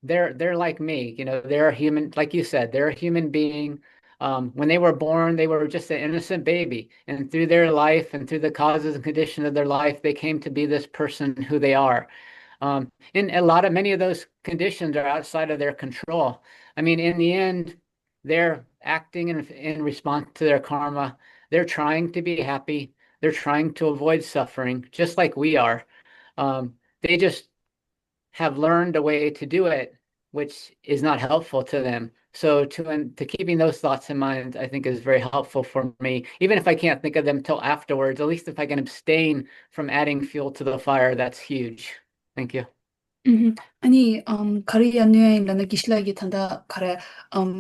they're like me, they're a human, like you said, they're a human being. When they were born, they were just an innocent baby, and through their life and through the causes and conditions of their life, they came to be this person who they are. And many of those conditions are outside of their control. I mean, in the end, they're acting in response to their karma. They're trying to be happy. They're trying to avoid suffering, just like we are. They just have learned a way to do it, which is not helpful to them. So to keeping those thoughts in mind, I think is very helpful for me. Even if I can't think of them till afterwards, at least if I can abstain from adding fuel to the fire, that's huge. Thank you. 아니, 카리아 뉴에일라나 기슬라기 탄다 카레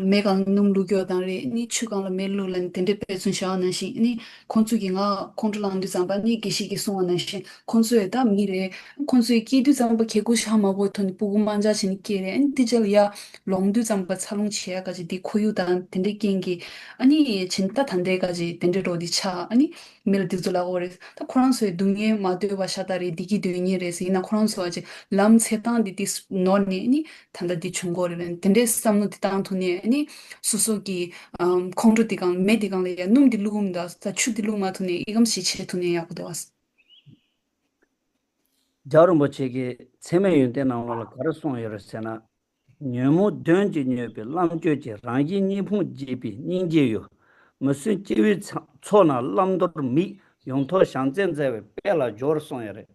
메강 num루교단리 니 추강라 멜루란 텐데 페순샤는 시 니 콘추기가 콘트랑디 잠바니 기시기 송하는 시 콘수에다 미레 콘수이 기두 잠바 개고샤마 보토니 부구만자 신기레 엔티젤이야 롱두 잠바 살롱치야까지 디 코유단 텐데 겐기 아니 진짜 단대까지 텐데로 디차 아니 밀디줄라고 그래서 다 코란스에 둥에 마드바 샤다리 디기 둥이레스 이나 코란스 아지 람 세탄 디디스 노니 탄다 디 중고르는 텐데 삼노 디탄 토니 수수기 콩르디강 메디강레 눔디 루금다 자 추디 루마토니 이금시 체토니 야고 되었어 자로 뭐지기 세메윤데 나오는 가르송 열었잖아 녀무 던지 녀비 람죠지 랑지 니풍 지비 닌제요 무슨 지위 초나 람도르 미 용토 상전자에 빼라 조르송여레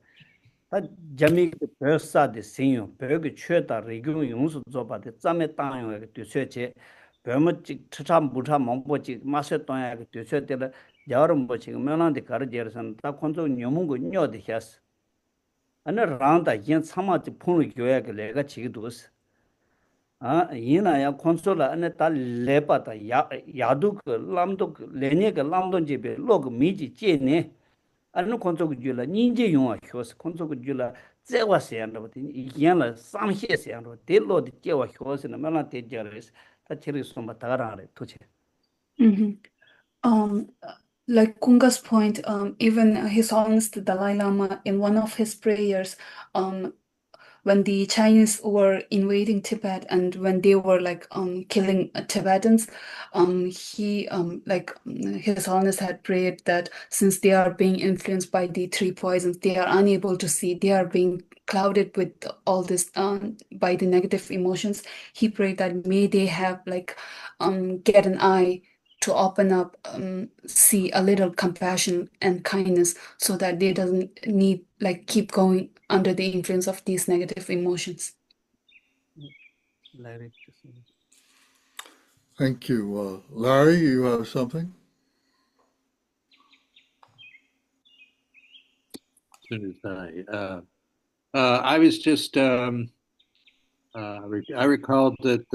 다 자미 베사데 신요 베게 최다 리군 용수 조바데 잠에 땅요에 뒤쇠체 베머직 트참 부참 몽보직 마세 땅에 뒤쇠데라 여름 뭐 지금 면한테 가르제르선 다 콘조 녀문고 녀데 했어 아니 랑다 인 참마지 폰을 교약을 내가 지기도스 이나야 콘솔라 안에 다 레바다 야두 그 람도 레네 그 람도 집에 로그 미지 제네 아니 콘솔 줄라 닌제 용아 효스 콘솔 줄라 제와 세안도 이견라 삼셰 세안도 델로디 제와 효스는 말나 대저레스 다 체리 좀 다가라래 도체 Um, like Kunga's point, even His Holiness the Dalai Lama, in one of his prayers, when the Chinese were invading Tibet and when they were like killing Tibetans, he His Holiness had prayed that since they are being influenced by the three poisons, they are unable to see, they are being clouded with all this by the negative emotions. He prayed that may they have get an eye to open up, see a little compassion and kindness so that they doesn't need keep going under the influence of these negative emotions. Thank you. Larry, you have something? As soon as I I was just I recalled that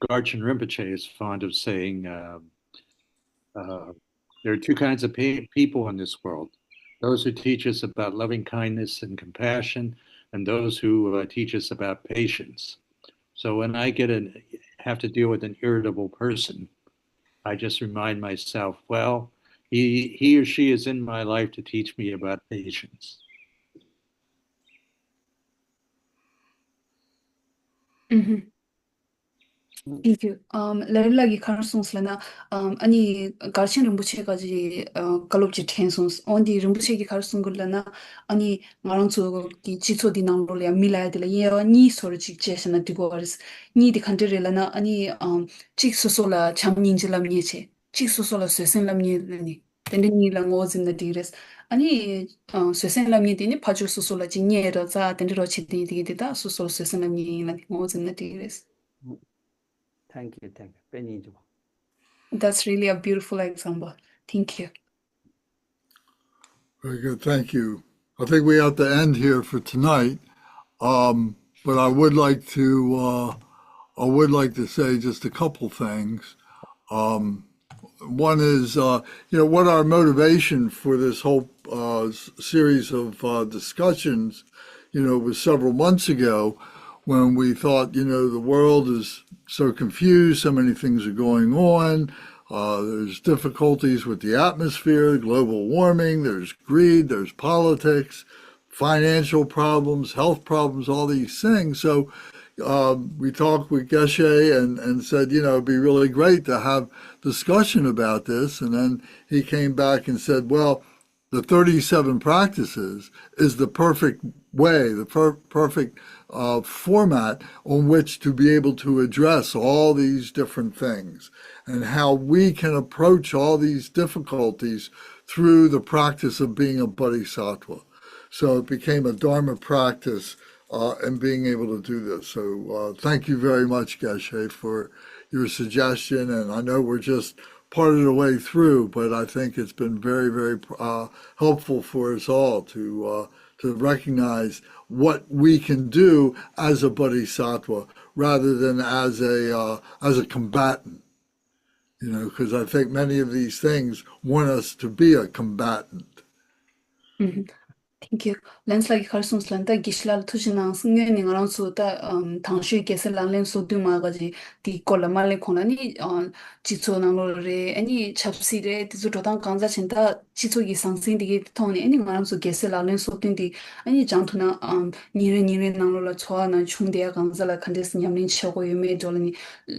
Garchen Rinpoche is fond of saying there are two kinds of people in this world: those who teach us about loving kindness and compassion, and those who teach us about patience. So when I have to deal with an irritable person, I just remind myself, well, he or she is in my life to teach me about patience. Thank you. Larilagi Karsonslana, Ani Garshin Rinpoche Galopji Tensons, on the Rinpoche Karsungulana, Ani Maranzo, the Chito di Nangolia, Mila de la Yea, ni sorgi Jason at Digoris, ni the Canterelana, Ani Chixosola, Chamninjalam Nietzsche, Chixosola Susan Lamni, then the Nilang was in the dearest. Ani Susan Lamni, the Pajo Sosola, Giniera, that and Rochiti, the Suso Susan Lamni, was in the dearest. Thank you. Penny. That's really a beautiful example. Thank you. Very good. Thank you. I think we have to end here for tonight. But I would like to say just a couple things. One is, what our motivation for this whole series of discussions, was several months ago when we thought, the world is so confused, so many things are going on. There's difficulties with the atmosphere, global warming, there's greed, there's politics, financial problems, health problems, all these things. So we talked with Geshe and said, it'd be really great to have discussion about this. And then he came back and said, well, the 37 practices is the perfect way, the perfect format on which to be able to address all these different things and how we can approach all these difficulties through the practice of being a bodhisattva. So it became a Dharma practice and being able to do this. So thank you very much, Geshe, for your suggestion. And I know we're just part of the way through, but I think it's been very, very helpful for us all to recognize what we can do as a bodhisattva rather than as a combatant. Because I think many of these things want us to be a combatant. Mm-hmm. Thank you. Lens like Carson's Lanta Gishlal Tujina, singing around so that Tangshu Geselan so do magaji, the Colamale Konani on Chito Nanore, any chapside, Tizutan Kanza Chinta, Chito Gisansin, the Tony, any around so Geselan so the any Jantuna Nire Nanola Chuana, Chundia Ganzala Candes Yamin Chogo, you made Dolani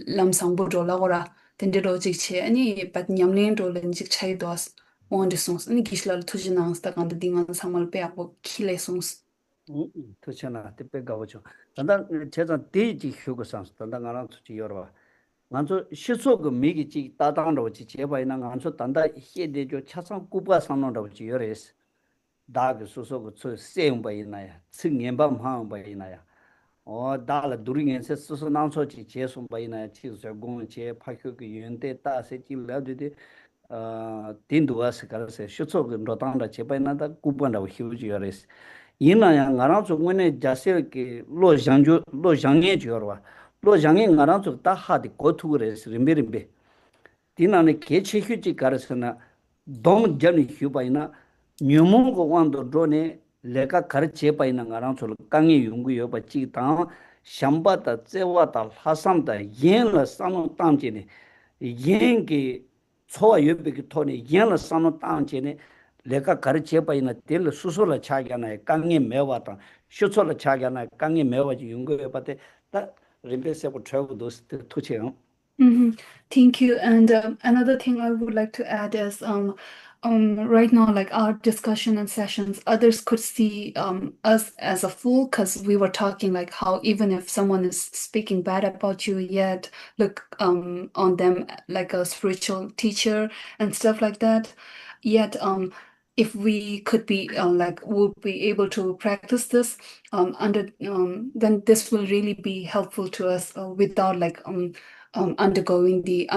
Lamsambo Dolagora, then the logic any but Yamlin Dolan Chai dos. On the songs, and Gishlal Tujina, stuck on the Dingan Samal Beako, Kile songs. Tuchana, the Pegavocho. And then Chetan Deji Hugo Sans, Tandangaran to Yorba. Nanso Shizog Migi, Tatan of Chicheva in Anso Tanda, he did your Chasan Kupa Sanon of Jures. Dag Suso, same by Inaya, singing Bam Ham by Inaya. Or Dala during and says Susan Nanso Chichesum by Inaya, Chis are going to Paku Yunte, Ta Seti Lavdi. Tinduas Karase, Shutso, Rotanda, Chepanada, Kupanda, huge years. Ina Ngaranzo, when a Jasek, Lo Jange Jorwa, Lo Jange Ngaranzo, Taha, the Kotures, Rimirimbe. Tina Kechi Huji Karasana, Dom Jani Hubaina, Numungo Wando Drone, Leka Karchepa in Ngaranzo, Kangi Yungu, Pachita, Shambata, Zewata, Hasamta, Yen, Sano Tamjini, Yenki. So you be Tony Yana Sano Town Leka Karchepa in a till Susola Chagana, Kangi Mewata, Shusola Chagana, Kangi Mewa Yungo, but that Rimbese would travel those two channel. Thank you. And another thing I would like to add is right now, like our discussion and sessions, others could see us as a fool because we were talking like how even if someone is speaking bad about you, yet look on them like a spiritual teacher and stuff like that. Yet if we could be we'll be able to practice this then this will really be helpful to us without undergoing the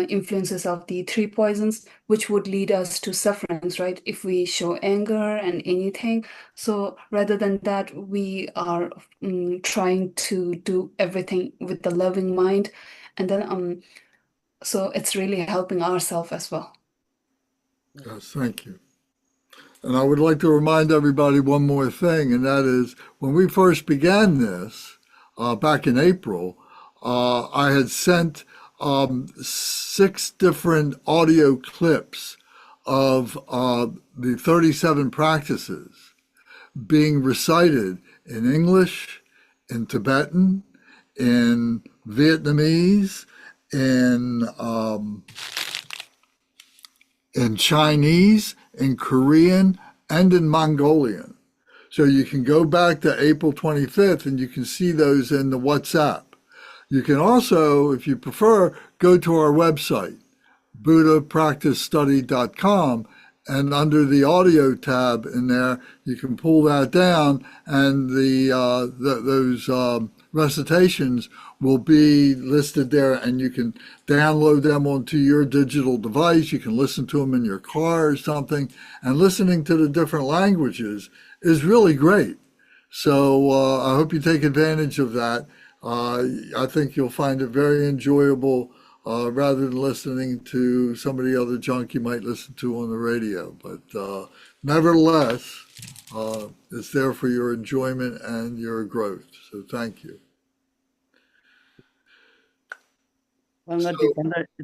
influences of the three poisons, which would lead us to sufferings, right? If we show anger and anything. So rather than that, we are trying to do everything with the loving mind. And then, so it's really helping ourselves as well. Yes, thank you. And I would like to remind everybody one more thing, and that is when we first began this back in April, I had sent 6 different audio clips of the 37 practices being recited in English, in Tibetan, in Vietnamese, in Chinese, in Korean, and in Mongolian. So you can go back to April 25th and you can see those in the WhatsApp. You can also, if you prefer, go to our website, buddhapracticestudy.com, and under the audio tab in there, you can pull that down, and those recitations will be listed there, and you can download them onto your digital device. You can listen to them in your car or something, and listening to the different languages is really great. So I hope you take advantage of that. I think you'll find it very enjoyable rather than listening to some of the other junk you might listen to on the radio. But nevertheless, it's there for your enjoyment and your growth. So thank you.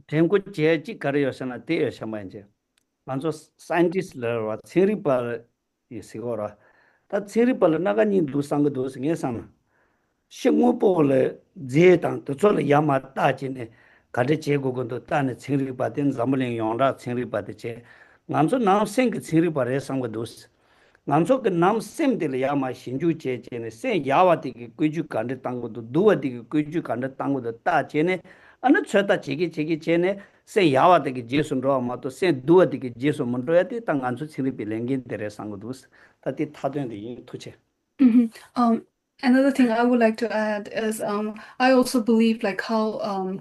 탱고 제지 가려서나 대여서만 이제 먼저 사이언티스트라 세리발 이시고라 다 세리발 나가니 두상거 도스게상 식무보를 제당 도sol을 야마 따지네 가데 제고건도 따네 세리바된 잠물링 용라 세리바데 남서 남생 세리바에 상거 도스 남서 그 남셈들 야마 신주 제제네 세 야와디 quy 간데 땅고도 두와디 quy 간데 땅고도 따제네 अन छता छिकी चेने से यावा तक जेसुन रो मा तो से दुआ तक जेसु मन रो याति तंगान सु छिरि पिलेंगे तेरे संग दुस तति थादन दि थुचे Another thing I would like to add is I also believe like how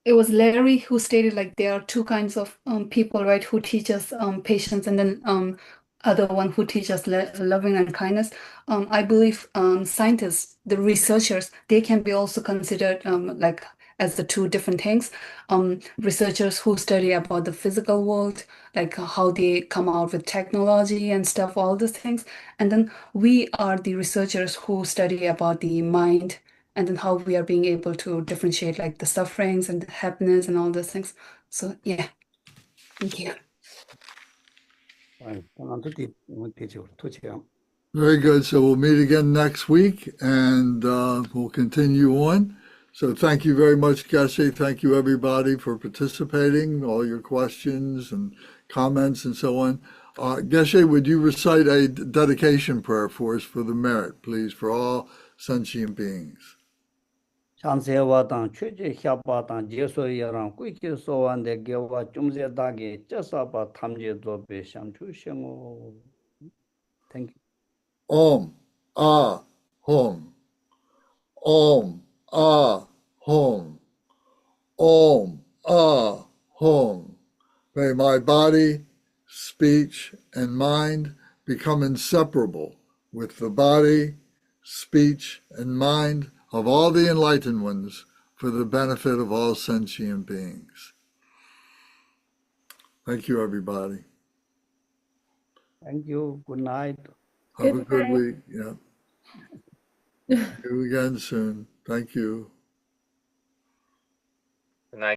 it was Larry who stated like there are 2 kinds of people, right, who teach us patience, and then other one who teach us loving and kindness. I believe scientists, the researchers, they can be also considered like as the 2 different things. Researchers who study about the physical world, like how they come out with technology and stuff, all these things. And then we are the researchers who study about the mind, and then how we are being able to differentiate like the sufferings and the happiness and all those things. So yeah, thank you. Very good. So we'll meet again next week, and we'll continue on. So thank you very much, Geshe. Thank you, everybody, for participating, all your questions and comments and so on. Geshe, would you recite a dedication prayer for us for the merit, please, for all sentient beings? 찬세와당 최제 협바당 제소야랑 꾸이키 소완데 개와 좀제다게 쩌사바 탐제도 배상주셔고 Thank you. Om, ah, hum. Om, ah, hum. Om, ah, hum. May my body, speech, and mind become inseparable with the body, speech, and mind of all the enlightened ones for the benefit of all sentient beings. Thank you, everybody. Thank you. Good night. Have a good week. Yeah. See you again soon. Thank you.